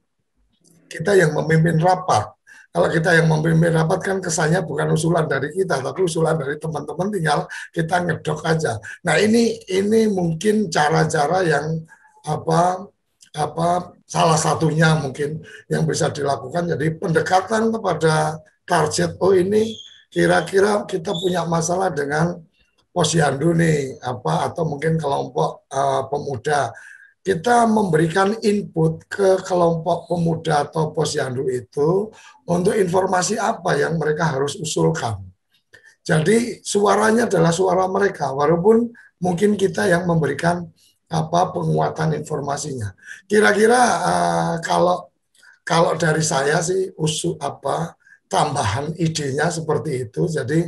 kita yang memimpin rapat. Kalau kita yang memimpin rapat kan kesannya bukan usulan dari kita, tapi usulan dari teman-teman, tinggal kita ngedok aja. Nah ini mungkin cara-cara yang salah satunya mungkin yang bisa dilakukan. Jadi pendekatan kepada target, oh ini kira-kira kita punya masalah dengan posyandu nih, atau mungkin kelompok pemuda. Kita memberikan input ke kelompok pemuda atau posyandu itu untuk informasi apa yang mereka harus usulkan. Jadi suaranya adalah suara mereka, walaupun mungkin kita yang memberikan penguatan informasinya. Kira-kira kalau dari saya sih tambahan idenya seperti itu. Jadi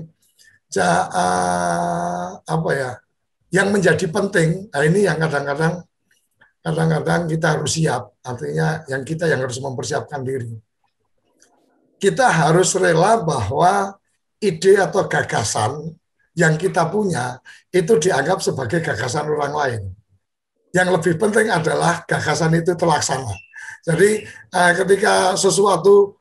yang menjadi penting, nah ini yang kadang-kadang kita harus siap, artinya yang harus mempersiapkan diri. Kita harus rela bahwa ide atau gagasan yang kita punya itu dianggap sebagai gagasan orang lain. Yang lebih penting adalah gagasan itu terlaksana. Jadi ketika sesuatu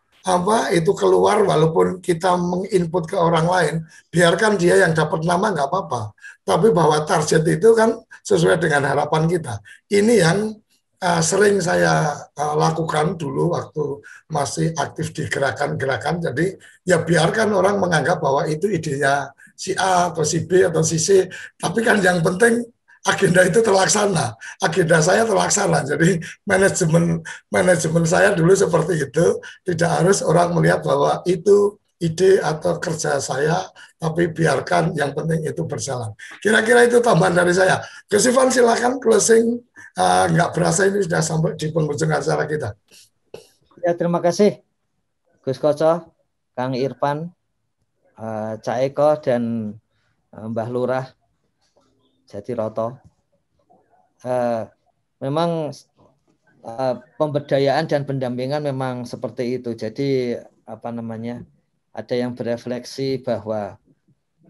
itu keluar, walaupun kita menginput ke orang lain, biarkan dia yang dapat nama nggak apa-apa. Tapi bahwa target itu kan sesuai dengan harapan kita. Ini yang sering saya lakukan dulu waktu masih aktif di gerakan-gerakan. Jadi ya biarkan orang menganggap bahwa itu idenya si A atau si B atau si C. Tapi kan yang penting agenda itu terlaksana, agenda saya terlaksana. Jadi manajemen saya dulu seperti itu, tidak harus orang melihat bahwa itu ide atau kerja saya, tapi biarkan yang penting itu berjalan. Kira-kira itu tambahan dari saya. Gus Ivan silakan closing. Nggak berasa ini sudah sampai di penghujung acara kita. Ya, terima kasih Gus Koco, Kang Irfan, Cak Eko dan Mbah Lurah Jatiroto. Memang pemberdayaan dan pendampingan memang seperti itu. Jadi ada yang berefleksi bahwa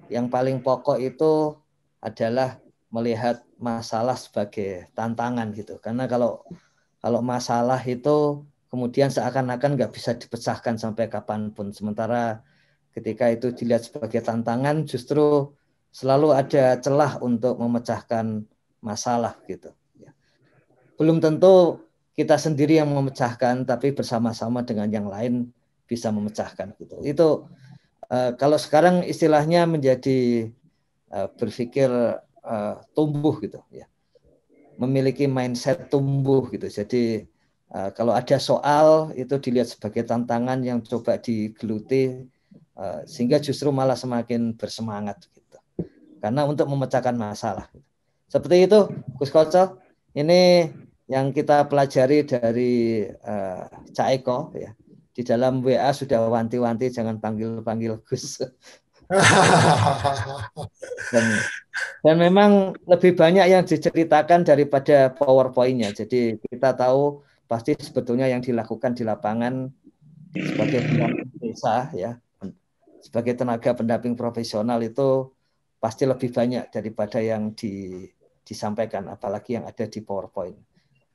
yang paling pokok itu adalah melihat masalah sebagai tantangan gitu. Karena kalau masalah itu kemudian seakan-akan nggak bisa dipecahkan sampai kapanpun. Sementara ketika itu dilihat sebagai tantangan, justru selalu ada celah untuk memecahkan masalah gitu. Belum tentu kita sendiri yang memecahkan, tapi bersama-sama dengan yang lain bisa memecahkan gitu. Itu kalau sekarang istilahnya menjadi berpikir tumbuh gitu ya, memiliki mindset tumbuh gitu. Jadi kalau ada soal itu dilihat sebagai tantangan yang coba digeluti, sehingga justru malah semakin bersemangat gitu. Karena untuk memecahkan masalah. Seperti itu Gus Koco. Ini yang kita pelajari dari Cak Eko ya. Di dalam WA sudah wanti-wanti jangan panggil Gus. dan memang lebih banyak yang diceritakan daripada PowerPoint-nya. Jadi kita tahu pasti sebetulnya yang dilakukan di lapangan sebagai pendamping desa ya, sebagai tenaga pendamping profesional itu pasti lebih banyak daripada yang disampaikan, apalagi yang ada di PowerPoint.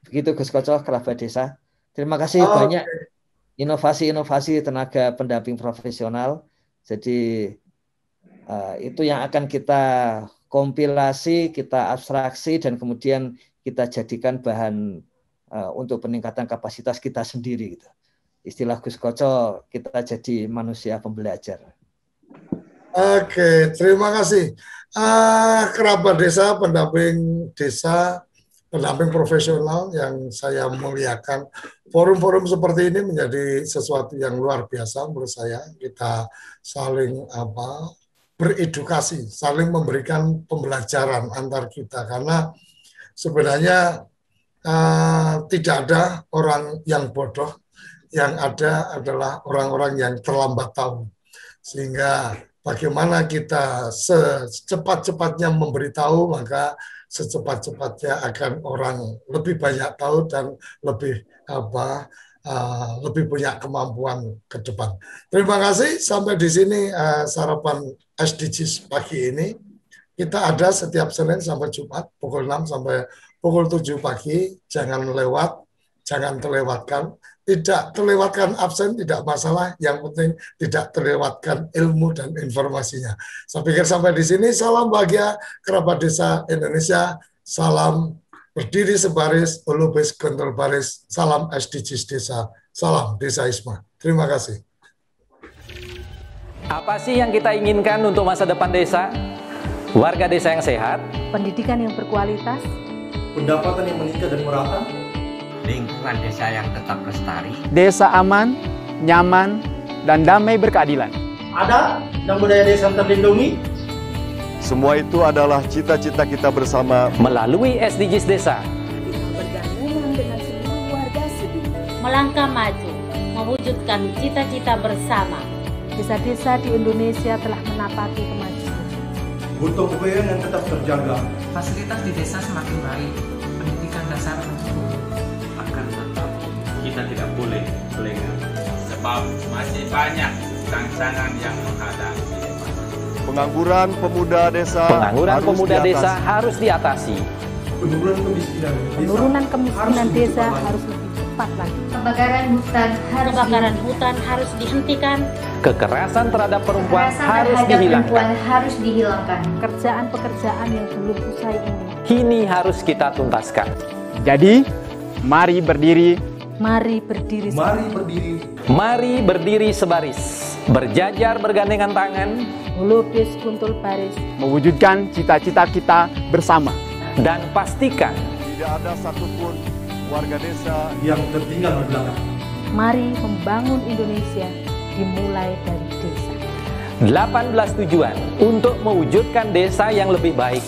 Begitu Gus Koco, kerabat desa. Terima kasih banyak inovasi-inovasi tenaga pendamping profesional. Jadi itu yang akan kita kompilasi, kita abstraksi, dan kemudian kita jadikan bahan untuk peningkatan kapasitas kita sendiri. Gitu. Istilah Gus Koco, kita jadi manusia pembelajar. Oke, terima kasih. Kerabat desa, pendamping profesional yang saya muliakan. Forum-forum seperti ini menjadi sesuatu yang luar biasa menurut saya. Kita saling beredukasi, saling memberikan pembelajaran antar kita, karena sebenarnya tidak ada orang yang bodoh, yang ada adalah orang-orang yang terlambat tahu. Sehingga bagaimana kita secepat-cepatnya memberitahu, maka secepat-cepatnya akan orang lebih banyak tahu dan lebih punya kemampuan ke depan. Terima kasih. Sampai di sini sarapan SDGs pagi ini. Kita ada setiap Senin sampai Jumat pukul 6 sampai pukul 7 pagi. Jangan lewat, jangan terlewatkan. Tidak terlewatkan absen tidak masalah. Yang penting tidak terlewatkan ilmu dan informasinya. Saya pikir sampai di sini. Salam bahagia kerabat desa Indonesia. Salam berdiri sebaris, ulubis kontrol baris. Salam SDGs desa. Salam Desa Isma. Terima kasih. Apa sih yang kita inginkan untuk masa depan desa? Warga desa yang sehat, pendidikan yang berkualitas, pendapatan yang meningkat dan merata, lingkungan desa yang tetap lestari, desa aman, nyaman, dan damai berkeadilan. Adat dan budaya desa terlindungi. Semua itu adalah cita-cita kita bersama melalui SDGs desa. Bergandeng dengan seluruh warga sedunia, melangkah maju, mewujudkan cita-cita bersama. Desa-desa di Indonesia telah menapaki kemajuan. Gotong royong yang tetap terjaga. Fasilitas di desa semakin baik, pendidikan dasar mencukupi. Akan tetap kita tidak boleh lengah, sebab masih banyak tantangan yang menghadapi. pengangguran pemuda desa harus diatasi. Penurunan kemiskinan desa harus lebih cepat lagi. Kebakaran hutan harus dihentikan. Kekerasan terhadap perempuan harus dihilangkan. Pekerjaan-pekerjaan yang belum usai ini Kini harus kita tuntaskan. Jadi, mari berdiri. Mari berdiri. Mari berdiri sebaris. Berjajar bergandengan tangan. Melukis kuntul baris. Mewujudkan cita-cita kita bersama. Dan pastikan tidak ada satupun warga desa yang tertinggal di belakang. Mari membangun Indonesia dimulai dari desa. 18 tujuan untuk mewujudkan desa yang lebih baik.